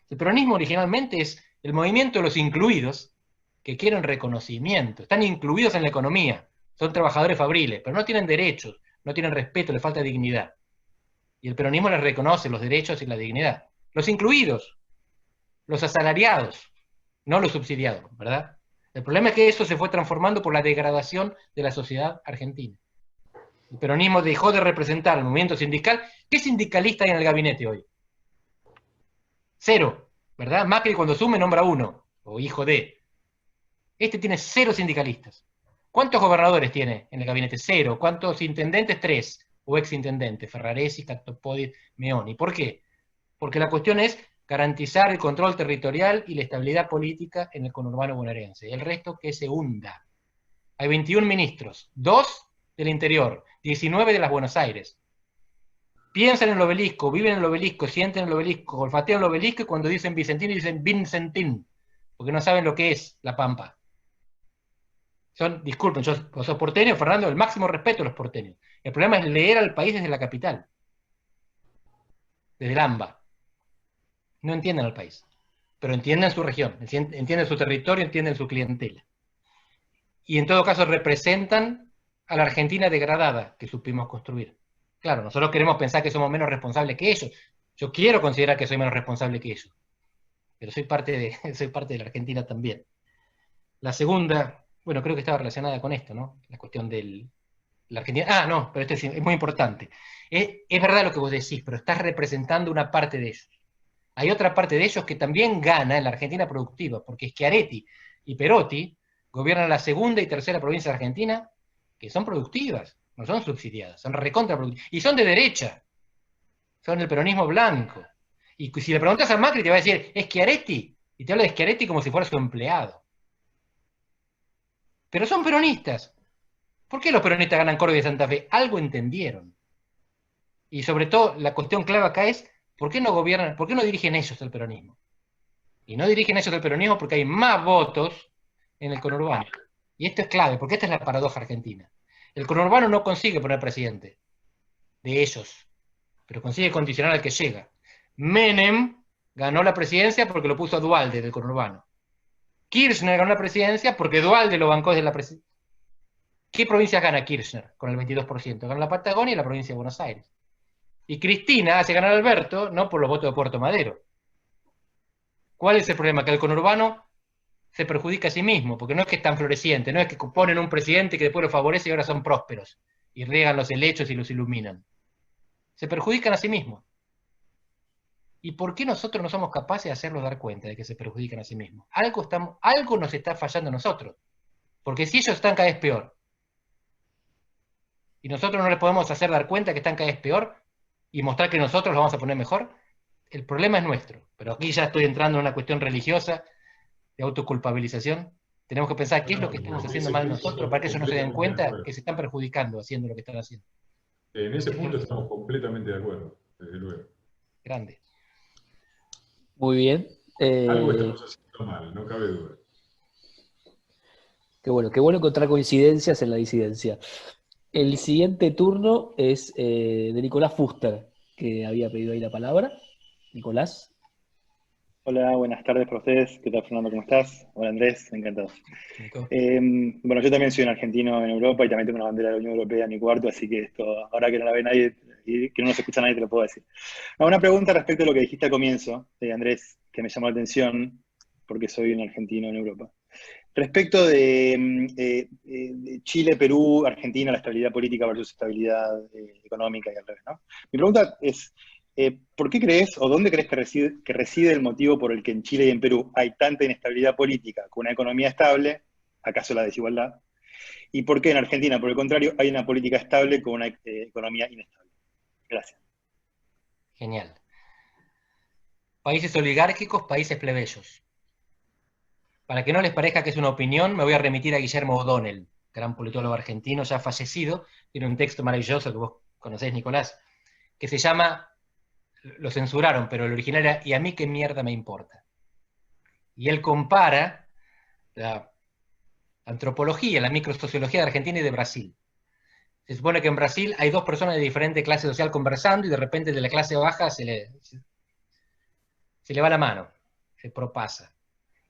El peronismo originalmente es el movimiento de los incluidos que quieren reconocimiento, están incluidos en la economía, son trabajadores fabriles, pero no tienen derechos, no tienen respeto, les falta dignidad. Y el peronismo les reconoce los derechos y la dignidad. Los incluidos, los asalariados, no los subsidiados, ¿verdad? El problema es que eso se fue transformando por la degradación de la sociedad argentina. El peronismo dejó de representar el movimiento sindical. ¿Qué sindicalista hay en el gabinete hoy? Cero, ¿verdad? Macri cuando asume nombra uno, o hijo de. Este tiene 0 sindicalistas. ¿Cuántos gobernadores tiene en el gabinete? 0. ¿Cuántos intendentes? 3. O exintendentes, Ferraresi, Catopodis, Meoni. ¿Por qué? Porque la cuestión es garantizar el control territorial y la estabilidad política en el conurbano bonaerense. El resto que se hunda. Hay 21 ministros, 2 del interior, 19 de las Buenos Aires. Piensan en el obelisco, viven en el obelisco, sienten el obelisco, olfatean el obelisco, y cuando dicen Vicentino dicen Vincentín, porque no saben lo que es La Pampa. Disculpen, vos sos porteño, Fernando, el máximo respeto a los porteños. El problema es leer al país desde la capital, desde el AMBA. No entienden al país, pero entienden su región, entienden su territorio, entienden su clientela. Y en todo caso representan a la Argentina degradada que supimos construir. Claro, nosotros queremos pensar que somos menos responsables que ellos. Yo quiero considerar que soy menos responsable que ellos, pero soy parte de la Argentina también. La segunda, bueno, creo que estaba relacionada con esto, ¿no? La cuestión de la Argentina. Ah, no, pero esto es muy importante. Es verdad lo que vos decís, pero estás representando una parte de ellos. Hay otra parte de ellos que también gana en la Argentina productiva, porque Schiaretti y Perotti gobiernan la segunda y tercera provincia de Argentina, que son productivas, no son subsidiadas, son recontra productivas, y son de derecha, son el peronismo blanco. Y si le preguntas a Macri te va a decir, ¿es Schiaretti? Y te habla de Schiaretti como si fuera su empleado. Pero son peronistas. ¿Por qué los peronistas ganan Córdoba y Santa Fe? Algo entendieron. Y sobre todo, la cuestión clave acá es, ¿por qué no gobiernan, por qué no dirigen ellos el peronismo? Y no dirigen ellos el peronismo porque hay más votos en el conurbano. Y esto es clave, porque esta es la paradoja argentina. El conurbano no consigue poner presidente de ellos, pero consigue condicionar al que llega. Menem ganó la presidencia porque lo puso a Duhalde del conurbano. Kirchner ganó la presidencia porque Duhalde lo bancó desde la presidencia. ¿Qué provincias gana Kirchner con el 22%? Gana la Patagonia y la provincia de Buenos Aires. Y Cristina hace ganar a Alberto, no por los votos de Puerto Madero. ¿Cuál es el problema? Que el conurbano se perjudica a sí mismo, porque no es que es tan floreciente, no es que ponen un presidente que después lo favorece y ahora son prósperos, y riegan los helechos y los iluminan. Se perjudican a sí mismos. ¿Y por qué nosotros no somos capaces de hacerlos dar cuenta de que se perjudican a sí mismos? Algo nos está fallando a nosotros. Porque si ellos están cada vez peor, y nosotros no les podemos hacer dar cuenta que están cada vez peor, y mostrar que nosotros los vamos a poner mejor, el problema es nuestro. Pero aquí ya estoy entrando en una cuestión religiosa, de autoculpabilización. Tenemos que pensar qué es lo que estamos haciendo mal nosotros para que ellos no se den cuenta que se están perjudicando haciendo lo que están haciendo. En ese punto estamos completamente de acuerdo, desde luego. Grande. Muy bien. Algo estamos haciendo mal, no cabe duda. Qué bueno encontrar coincidencias en la disidencia. El siguiente turno es de Nicolás Fuster, que había pedido ahí la palabra. Nicolás. Hola, buenas tardes para ustedes. ¿Qué tal, Fernando? ¿Cómo estás? Hola, Andrés. Encantado. Nico. Bueno, yo también soy un argentino en Europa y también tengo una bandera de la Unión Europea en mi cuarto, así que esto, ahora que no la ve nadie y que no nos escucha nadie, te lo puedo decir. Una pregunta respecto a lo que dijiste al comienzo, Andrés, que me llamó la atención, porque soy un argentino en Europa. Respecto de Chile, Perú, Argentina, la estabilidad política versus estabilidad económica y al revés, ¿no? Mi pregunta es, ¿por qué crees o dónde crees que reside el motivo por el que en Chile y en Perú hay tanta inestabilidad política con una economía estable, acaso la desigualdad? ¿Y por qué en Argentina, por el contrario, hay una política estable con una economía inestable? Gracias. Genial. Países oligárquicos, países plebeyos. Para que no les parezca que es una opinión, me voy a remitir a Guillermo O'Donnell, gran politólogo argentino ya fallecido. Tiene un texto maravilloso que vos conocés, Nicolás, que se llama, lo censuraron, pero el original era ¿y a mí qué mierda me importa? Y él compara la antropología, la microsociología de Argentina y de Brasil. Se supone que en Brasil hay dos personas de diferente clase social conversando y de repente de la clase baja se le va la mano, se propasa.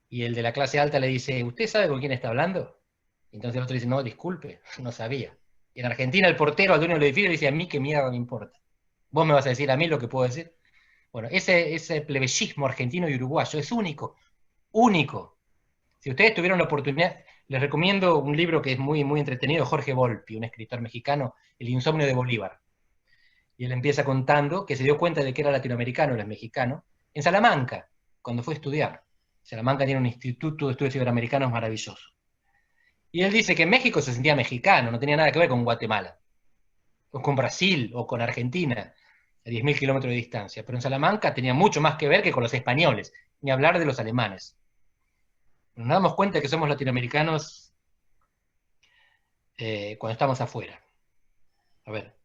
Y el de la clase alta le dice, ¿usted sabe con quién está hablando? Y entonces el otro dice, no, disculpe, no sabía. Y en Argentina el portero al dueño del edificio le dice, a mí qué mierda me importa. ¿Vos me vas a decir a mí lo que puedo decir? Bueno, ese plebeyismo argentino y uruguayo es único, único. Si ustedes tuvieron la oportunidad, les recomiendo un libro que es muy, muy entretenido, Jorge Volpi, un escritor mexicano, El insomnio de Bolívar. Y él empieza contando que se dio cuenta de que era latinoamericano, era mexicano, en Salamanca, cuando fue a estudiar. Salamanca tiene un instituto de estudios iberoamericanos maravilloso. Y él dice que en México se sentía mexicano, no tenía nada que ver con Guatemala, o con Brasil, o con Argentina, a 10.000 kilómetros de distancia. Pero en Salamanca tenía mucho más que ver que con los españoles, ni hablar de los alemanes. Nos damos cuenta que somos latinoamericanos cuando estamos afuera. A ver,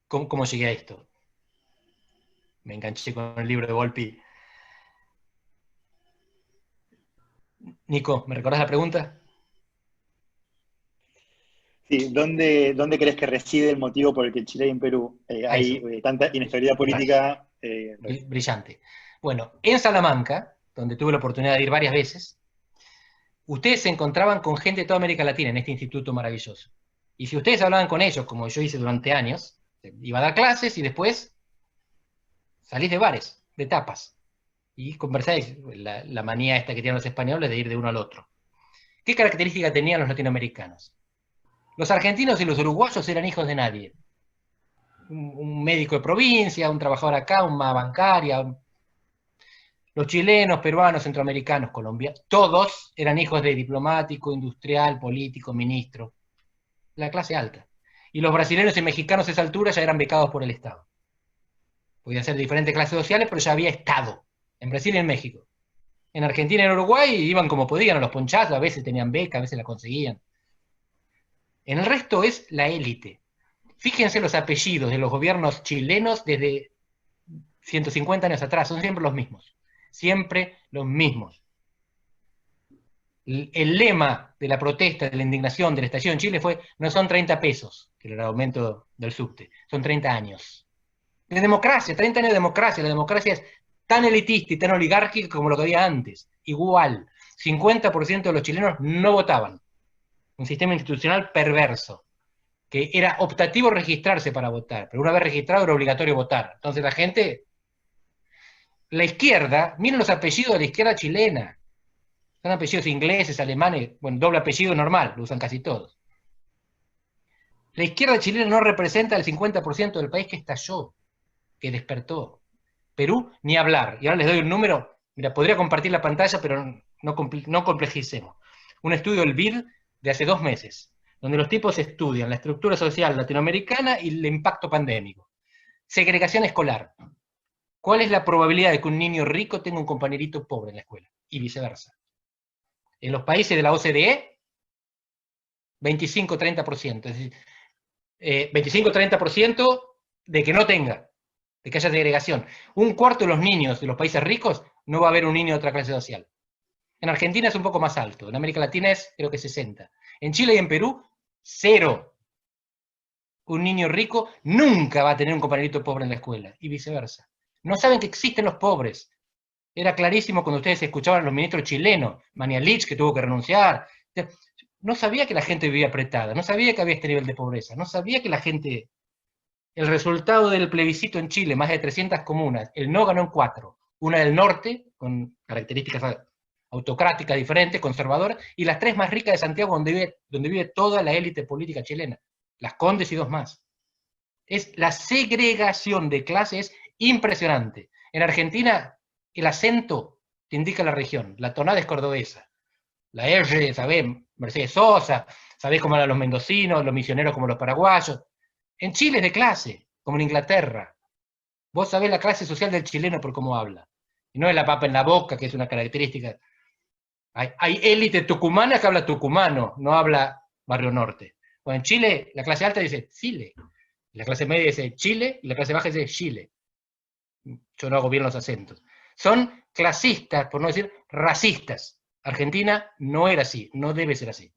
¿cómo llegué a esto? Me enganché con el libro de Volpi. Nico, ¿me recordás la pregunta? Sí, ¿dónde crees que reside el motivo por el que en Chile y en Perú hay tanta inestabilidad política? Brillante. Bueno, en Salamanca, donde tuve la oportunidad de ir varias veces, ustedes se encontraban con gente de toda América Latina en este instituto maravilloso. Y si ustedes hablaban con ellos, como yo hice durante años, iba a dar clases y después salís de bares, de tapas, y conversáis, la manía esta que tienen los españoles de ir de uno al otro. ¿Qué característica tenían los latinoamericanos? Los argentinos y los uruguayos eran hijos de nadie. Un médico de provincia, un trabajador acá, una bancaria. Los chilenos, peruanos, centroamericanos, colombianos, todos eran hijos de diplomático, industrial, político, ministro. La clase alta. Y los brasileños y mexicanos a esa altura ya eran becados por el Estado. Podían ser de diferentes clases sociales, pero ya había Estado. En Brasil y en México. En Argentina y en Uruguay iban como podían a los ponchazos, a veces tenían beca, a veces la conseguían. En el resto es la élite. Fíjense los apellidos de los gobiernos chilenos desde 150 años atrás, son siempre los mismos. Siempre los mismos. El lema de la protesta, de la indignación, del estallido en Chile fue, no son 30 pesos, que era el aumento del subte, son 30 años. De democracia, 30 años de democracia. La democracia es tan elitista y tan oligárquica como lo que había antes. Igual, 50% de los chilenos no votaban. Un sistema institucional perverso, que era optativo registrarse para votar, pero una vez registrado era obligatorio votar. Entonces la gente, la izquierda, miren los apellidos de la izquierda chilena, son apellidos ingleses, alemanes, bueno, doble apellido normal, lo usan casi todos. La izquierda chilena no representa el 50% del país que estalló, que despertó. Perú, ni hablar. Y ahora les doy un número, mira, podría compartir la pantalla, pero no complejicemos. Un estudio del BID de hace 2 meses, donde los tipos estudian la estructura social latinoamericana y el impacto pandémico. Segregación escolar. ¿Cuál es la probabilidad de que un niño rico tenga un compañerito pobre en la escuela? Y viceversa. En los países de la OCDE, 25-30%. Es decir, 25-30% de que no tenga, de que haya segregación. Un cuarto de los niños de los países ricos no va a haber un niño de otra clase social. En Argentina es un poco más alto, en América Latina es creo que 60. En Chile y en Perú, 0. Un niño rico nunca va a tener un compañerito pobre en la escuela, y viceversa. No saben que existen los pobres. Era clarísimo cuando ustedes escuchaban a los ministros chilenos, Mañalich, que tuvo que renunciar. No sabía que la gente vivía apretada, no sabía que había este nivel de pobreza, no sabía que la gente... El resultado del plebiscito en Chile, más de 300 comunas, el no ganó en 4. Una del norte, con características autocráticas diferentes, conservadoras, y las 3 más ricas de Santiago, donde vive toda la élite política chilena. Las Condes y 2 más. La segregación de clases es impresionante. En Argentina, el acento te indica la región, la tonada es cordobesa. La R, ¿sabés? Mercedes Sosa, ¿sabés cómo eran los mendocinos, los misioneros como los paraguayos? En Chile es de clase, como en Inglaterra. Vos sabés la clase social del chileno por cómo habla. Y no es la papa en la boca, que es una característica. Hay élite tucumana que habla tucumano, no habla Barrio Norte. Bueno, en Chile, la clase alta dice Chile. La clase media dice Chile, y la clase baja dice Chile. Yo no hago bien los acentos. Son clasistas, por no decir racistas. Argentina no era así, no debe ser así.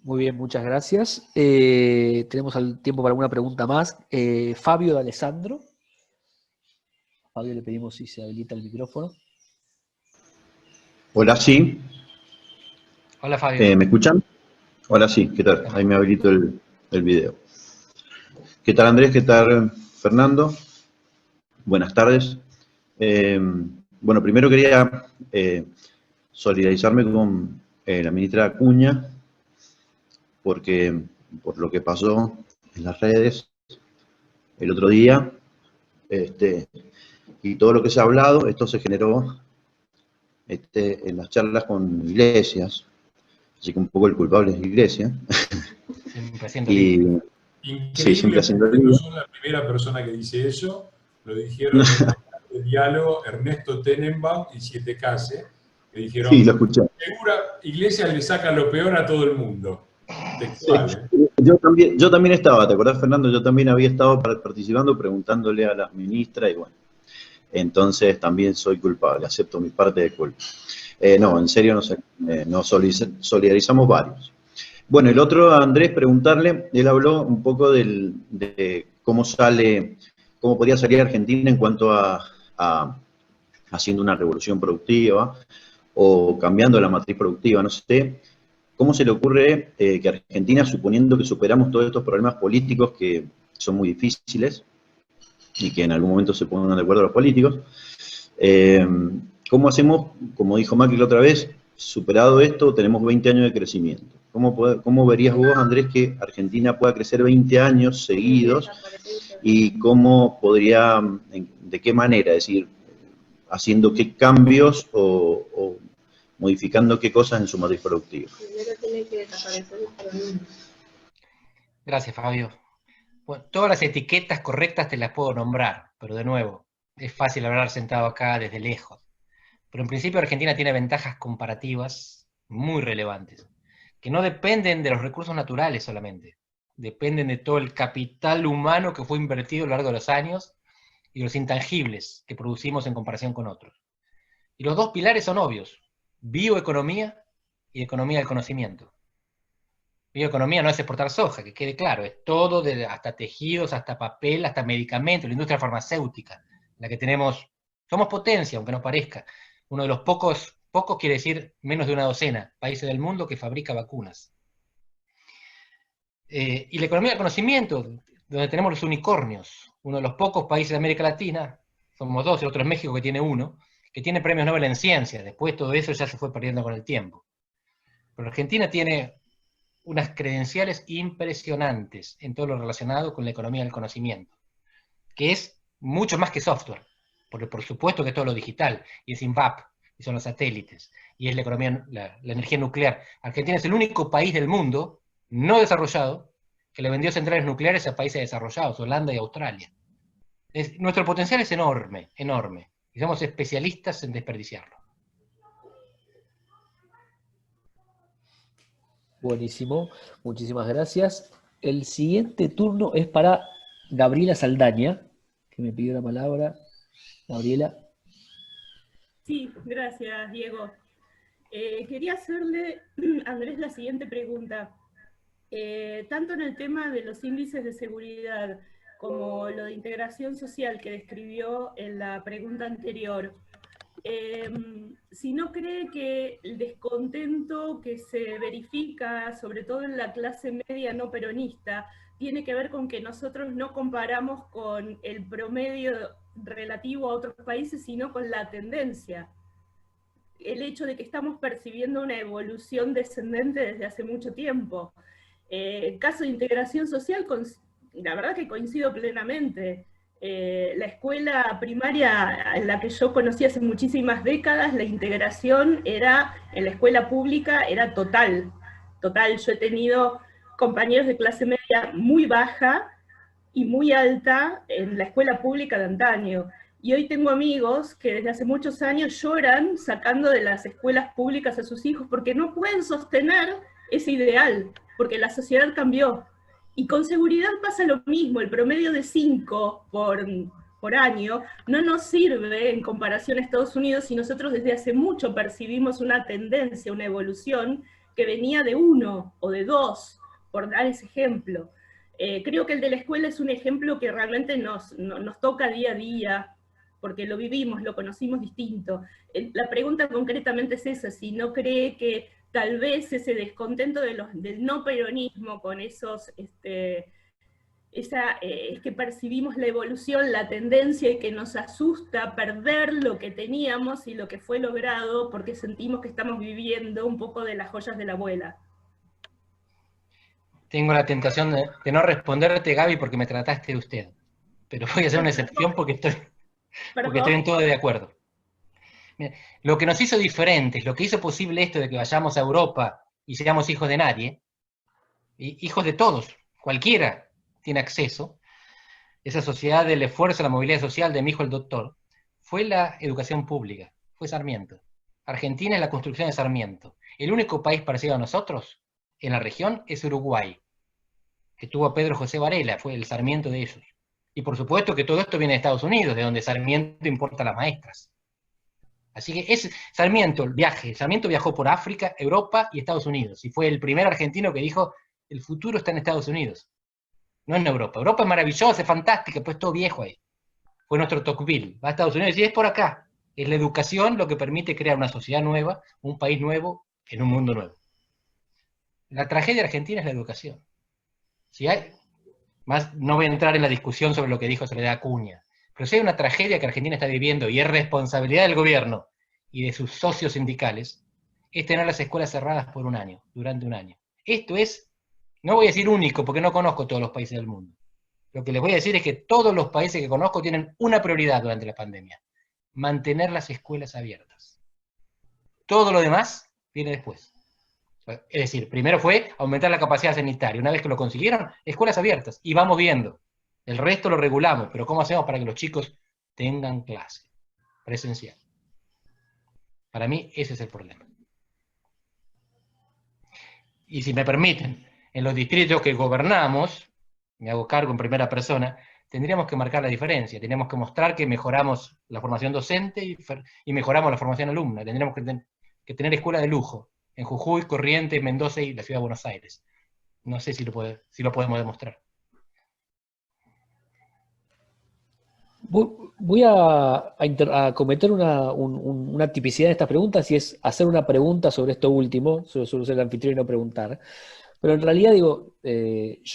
Muy bien, muchas gracias. Tenemos tiempo para alguna pregunta más. Fabio de Alessandro. Fabio, le pedimos si se habilita el micrófono. Hola, sí. Hola, Fabio. ¿Me escuchan? Hola, sí. ¿Qué tal? Ahí me habilito el video. ¿Qué tal, Andrés? ¿Qué tal, Fernando? Buenas tardes. Bueno, primero quería solidarizarme con la ministra Acuña, porque por lo que pasó en las redes el otro día, y todo lo que se ha hablado, esto se generó en las charlas con Iglesias, así que un poco el culpable es Iglesias. Increíble, sí, siempre haciendo no son la primera persona que dice eso, lo dijeron en el diálogo Ernesto Tenenbaum y Siete Case, que dijeron, sí, lo escuché. Segura, Iglesias le saca lo peor a todo el mundo. Textual, sí. Yo también estaba, ¿te acordás, Fernando? Yo también había estado participando, preguntándole a la ministra, y bueno, entonces también soy culpable, acepto mi parte de culpa. No, en serio, nos solidarizamos varios. Bueno, el otro, a Andrés, preguntarle, él habló un poco de cómo podría salir Argentina en cuanto a haciendo una revolución productiva o cambiando la matriz productiva, no sé. ¿Cómo se le ocurre que Argentina, suponiendo que superamos todos estos problemas políticos que son muy difíciles y que en algún momento se pongan de acuerdo los políticos, cómo hacemos, como dijo Macri la otra vez, superado esto, tenemos 20 años de crecimiento? ¿Cómo verías vos, Andrés, que Argentina pueda crecer 20 años seguidos y cómo podría, de qué manera, es decir, haciendo qué cambios o modificando qué cosas en su matriz productiva? Gracias, Fabio. Bueno, todas las etiquetas correctas te las puedo nombrar, pero de nuevo, es fácil hablar sentado acá desde lejos. Pero en principio Argentina tiene ventajas comparativas muy relevantes, que no dependen de los recursos naturales solamente, dependen de todo el capital humano que fue invertido a lo largo de los años y los intangibles que producimos en comparación con otros. Y los 2 pilares son obvios: bioeconomía y economía del conocimiento. Bioeconomía no es exportar soja, que quede claro, es todo, hasta tejidos, hasta papel, hasta medicamentos, la industria farmacéutica, en la que somos potencia, aunque no parezca. Uno de los pocos quiere decir menos de una docena, países del mundo que fabrica vacunas. Y la economía del conocimiento, donde tenemos los unicornios, uno de los pocos países de América Latina, somos 2, el otro es México que tiene 1, que tiene premios Nobel en ciencia. Después todo eso ya se fue perdiendo con el tiempo. Pero Argentina tiene unas credenciales impresionantes en todo lo relacionado con la economía del conocimiento, que es mucho más que software, porque por supuesto que es todo lo digital, y es INVAP, y son los satélites, y es la economía, la energía nuclear. Argentina es el único país del mundo no desarrollado que le vendió centrales nucleares a países desarrollados, Holanda y Australia. Nuestro potencial es enorme, enorme, y somos especialistas en desperdiciarlo. Buenísimo, muchísimas gracias. El siguiente turno es para Gabriela Saldaña, que me pidió la palabra. Gabriela. Sí, gracias, Diego. Quería hacerle, Andrés, la siguiente pregunta. Tanto en el tema de los índices de seguridad como lo de integración social que describió en la pregunta anterior, si no cree que el descontento que se verifica, sobre todo en la clase media no peronista, tiene que ver con que nosotros no comparamos con el promedio relativo a otros países, sino con la tendencia. El hecho de que estamos percibiendo una evolución descendente desde hace mucho tiempo. En caso de integración social, la verdad que coincido plenamente. La escuela primaria en la que yo conocí hace muchísimas décadas, la integración era, en la escuela pública, era total. Yo he tenido compañeros de clase media muy baja y muy alta en la escuela pública de antaño. Y hoy tengo amigos que desde hace muchos años lloran sacando de las escuelas públicas a sus hijos porque no pueden sostener ese ideal, porque la sociedad cambió. Y con seguridad pasa lo mismo, el promedio de 5 por año no nos sirve en comparación a Estados Unidos, y nosotros desde hace mucho percibimos una tendencia, una evolución que venía de 1 o de 2, por dar ese ejemplo. Creo que el de la escuela es un ejemplo que realmente nos toca día a día, porque lo vivimos, lo conocimos distinto. La pregunta concretamente es esa, si no cree que tal vez ese descontento del no peronismo con esos, es que percibimos la evolución, la tendencia, y que nos asusta perder lo que teníamos y lo que fue logrado, porque sentimos que estamos viviendo un poco de las joyas de la abuela. Tengo la tentación de no responderte, Gaby, porque me trataste de usted. Pero voy a hacer una excepción porque estoy en todo de acuerdo. Mira, lo que nos hizo diferentes, lo que hizo posible esto de que vayamos a Europa y seamos hijos de nadie, hijos de todos, cualquiera tiene acceso, esa sociedad del esfuerzo, la movilidad social de mi hijo el doctor, fue la educación pública, fue Sarmiento. Argentina es la construcción de Sarmiento. El único país parecido a nosotros en la región es Uruguay, que tuvo a Pedro José Varela, fue el Sarmiento de ellos. Y por supuesto que todo esto viene de Estados Unidos, de donde Sarmiento importa a las maestras. Así que Sarmiento viajó por África, Europa y Estados Unidos, y fue el primer argentino que dijo, el futuro está en Estados Unidos, no en Europa. Europa es maravillosa, es fantástica, pues todo viejo ahí. Fue nuestro Tocqueville, va a Estados Unidos y es por acá. Es la educación lo que permite crear una sociedad nueva, un país nuevo, en un mundo nuevo. La tragedia argentina es la educación. No voy a entrar en la discusión sobre lo que dijo Soledad Acuña, pero si hay una tragedia que Argentina está viviendo, y es responsabilidad del gobierno y de sus socios sindicales, es tener las escuelas cerradas por un año, durante un año. Esto es, no voy a decir único, porque no conozco todos los países del mundo. Lo que les voy a decir es que todos los países que conozco tienen una prioridad durante la pandemia: mantener las escuelas abiertas. Todo lo demás viene después. Es decir, primero fue aumentar la capacidad sanitaria. Una vez que lo consiguieron, escuelas abiertas. Y vamos viendo. El resto lo regulamos, pero ¿cómo hacemos para que los chicos tengan clase presencial? Para mí ese es el problema. Y si me permiten, en los distritos que gobernamos, me hago cargo en primera persona, tendríamos que marcar la diferencia. Tendríamos que mostrar que mejoramos la formación docente y mejoramos la formación alumna. Tendríamos que tener escuela de lujo en Jujuy, Corrientes, Mendoza y la ciudad de Buenos Aires. No sé si lo podemos demostrar. Voy a cometer una tipicidad en estas preguntas, y es hacer una pregunta sobre esto último. Suelo ser el anfitrión y no preguntar. Pero en realidad yo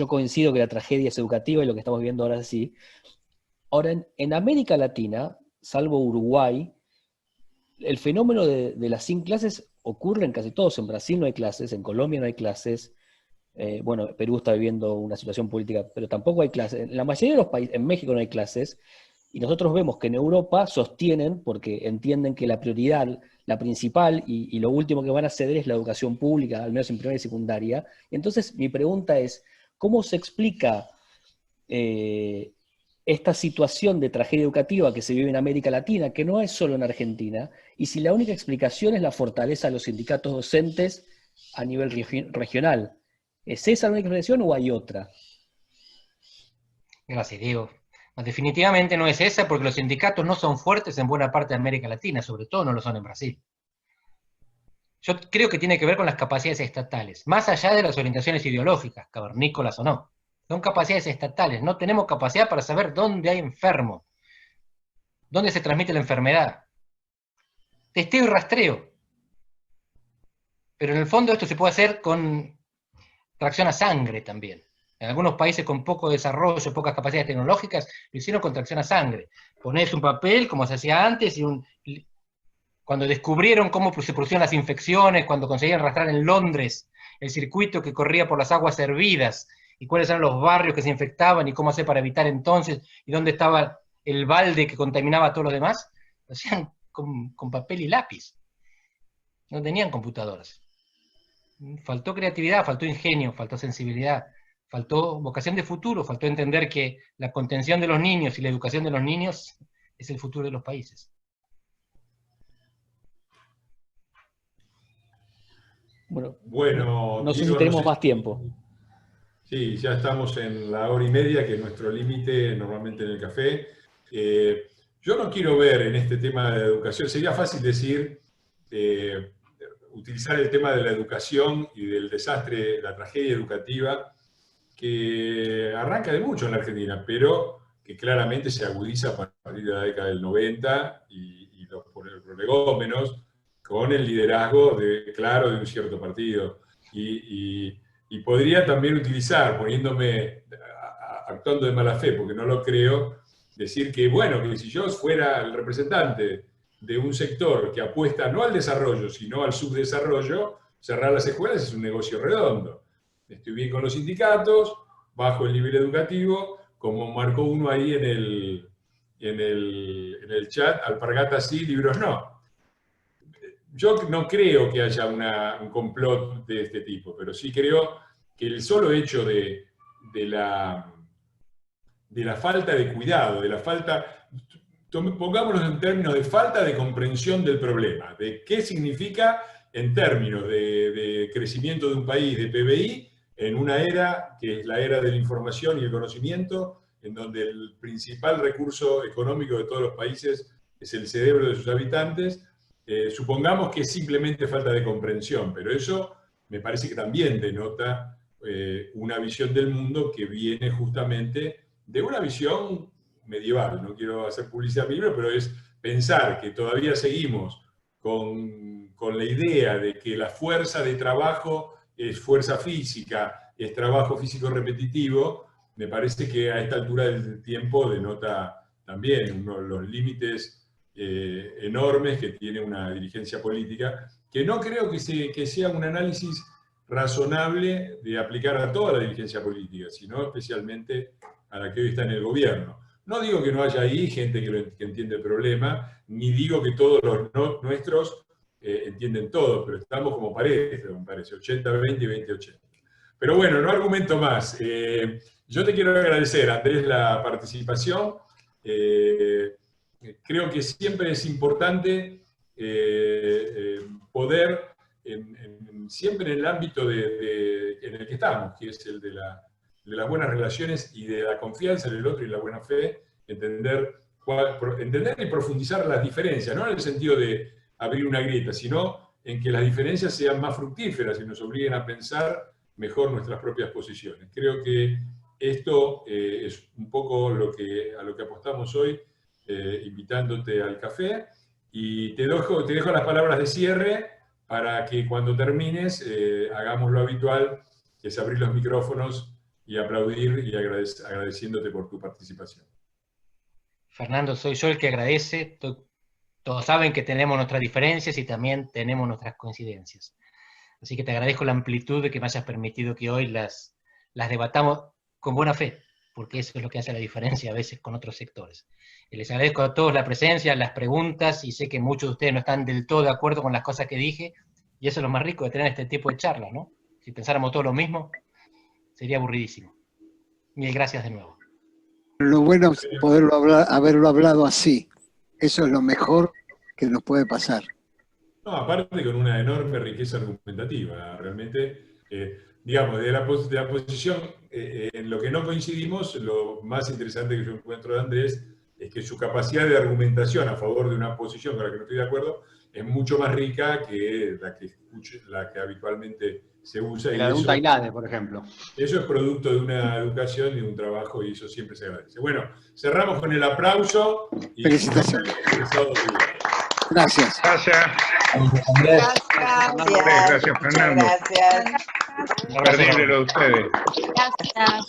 coincido que la tragedia es educativa y lo que estamos viendo ahora es así. Ahora, en América Latina, salvo Uruguay, el fenómeno de las sin clases ocurre en casi todos. En Brasil no hay clases, en Colombia no hay clases, Perú está viviendo una situación política, pero tampoco hay clases. En la mayoría de los países, en México no hay clases, y nosotros vemos que en Europa sostienen, porque entienden que la prioridad, la principal y lo último que van a ceder es la educación pública, al menos en primaria y secundaria. Entonces mi pregunta es, ¿cómo se explica esta situación de tragedia educativa que se vive en América Latina, que no es solo en Argentina, y si la única explicación es la fortaleza de los sindicatos docentes a nivel regional. ¿Es esa la única explicación o hay otra? Gracias, Diego. Definitivamente no es esa, porque los sindicatos no son fuertes en buena parte de América Latina, sobre todo no lo son en Brasil. Yo creo que tiene que ver con las capacidades estatales, más allá de las orientaciones ideológicas, cavernícolas o no. Son capacidades estatales, no tenemos capacidad para saber dónde hay enfermo, dónde se transmite la enfermedad. Testeo y rastreo. Pero en el fondo esto se puede hacer con tracción a sangre también. En algunos países con poco desarrollo, pocas capacidades tecnológicas, lo hicieron con tracción a sangre. Ponés un papel, como se hacía antes, cuando descubrieron cómo se producían las infecciones, cuando conseguían rastrear en Londres el circuito que corría por las aguas hervidas, y cuáles eran los barrios que se infectaban, y cómo hacer para evitar entonces, y dónde estaba el balde que contaminaba a todos los demás, lo hacían con papel y lápiz. No tenían computadoras. Faltó creatividad, faltó ingenio, faltó sensibilidad, faltó vocación de futuro, faltó entender que la contención de los niños y la educación de los niños es el futuro de los países. Bueno, no sé si tenemos más tiempo. Sí, ya estamos en la hora y media, que es nuestro límite normalmente en el café. Yo no quiero ver en este tema de la educación, sería fácil decir, utilizar el tema de la educación y del desastre, la tragedia educativa, que arranca de mucho en la Argentina, pero que claramente se agudiza a partir de la década del 90 y los prolegómenos, con el liderazgo claro de un cierto partido. Y podría también utilizar, actuando de mala fe, porque no lo creo, decir que, bueno, que si yo fuera el representante de un sector que apuesta no al desarrollo, sino al subdesarrollo, cerrar las escuelas es un negocio redondo. Estoy bien con los sindicatos, bajo el nivel educativo, como marcó uno ahí en el chat, alpargatas sí, libros no. Yo no creo que haya un complot de este tipo, pero sí creo que el solo hecho de la falta de cuidado, pongámoslo en términos de falta de comprensión del problema, de qué significa en términos de crecimiento de un país, de PBI, en una era que es la era de la información y el conocimiento, en donde el principal recurso económico de todos los países es el cerebro de sus habitantes. Supongamos que es simplemente falta de comprensión, pero eso me parece que también denota una visión del mundo que viene justamente de una visión medieval. No quiero hacer publicidad mi libro, pero es pensar que todavía seguimos con la idea de que la fuerza de trabajo es fuerza física, es trabajo físico repetitivo. Me parece que a esta altura del tiempo denota también los límites enormes que tiene una dirigencia política, que no creo que sea un análisis razonable de aplicar a toda la dirigencia política, sino especialmente a la que hoy está en el gobierno. No digo que no haya ahí gente que entiende el problema, ni digo que todos los nuestros entienden todo, pero estamos como pareja, me parece, 80-20 y 20-80. Pero bueno, no argumento más. Yo te quiero agradecer, Andrés, la participación. Creo que siempre es importante poder, siempre en el ámbito en el que estamos, que es el de las buenas relaciones y de la confianza en el otro y la buena fe, entender y profundizar las diferencias, no en el sentido de abrir una grieta, sino en que las diferencias sean más fructíferas y nos obliguen a pensar mejor nuestras propias posiciones. Creo que esto es un poco a lo que apostamos hoy, invitándote al café, y te dejo las palabras de cierre para que cuando termines hagamos lo habitual, que es abrir los micrófonos y aplaudir y agradeciéndote por tu participación. Fernando, soy yo el que agradece. Todos saben que tenemos nuestras diferencias y también tenemos nuestras coincidencias. Así que te agradezco la amplitud de que me hayas permitido que hoy las debatamos con buena fe, porque eso es lo que hace la diferencia a veces con otros sectores. Y les agradezco a todos la presencia, las preguntas, y sé que muchos de ustedes no están del todo de acuerdo con las cosas que dije, y eso es lo más rico de tener este tipo de charlas, ¿no? Si pensáramos todos lo mismo, sería aburridísimo. Mil gracias de nuevo. Lo bueno es haberlo hablado así. Eso es lo mejor que nos puede pasar. No, aparte con una enorme riqueza argumentativa, realmente, digamos, de la posición, en lo que no coincidimos, lo más interesante que yo encuentro de Andrés es que su capacidad de argumentación a favor de una posición con la que no estoy de acuerdo es mucho más rica que la que habitualmente se usa. La de un Tailade, por ejemplo. Eso es producto de una educación y de un trabajo, y eso siempre se agradece. Bueno, cerramos con el aplauso. Felicitaciones. Gracias. Gracias. Gracias, Fernando. Gracias. Imperdible lo de ustedes. Gracias.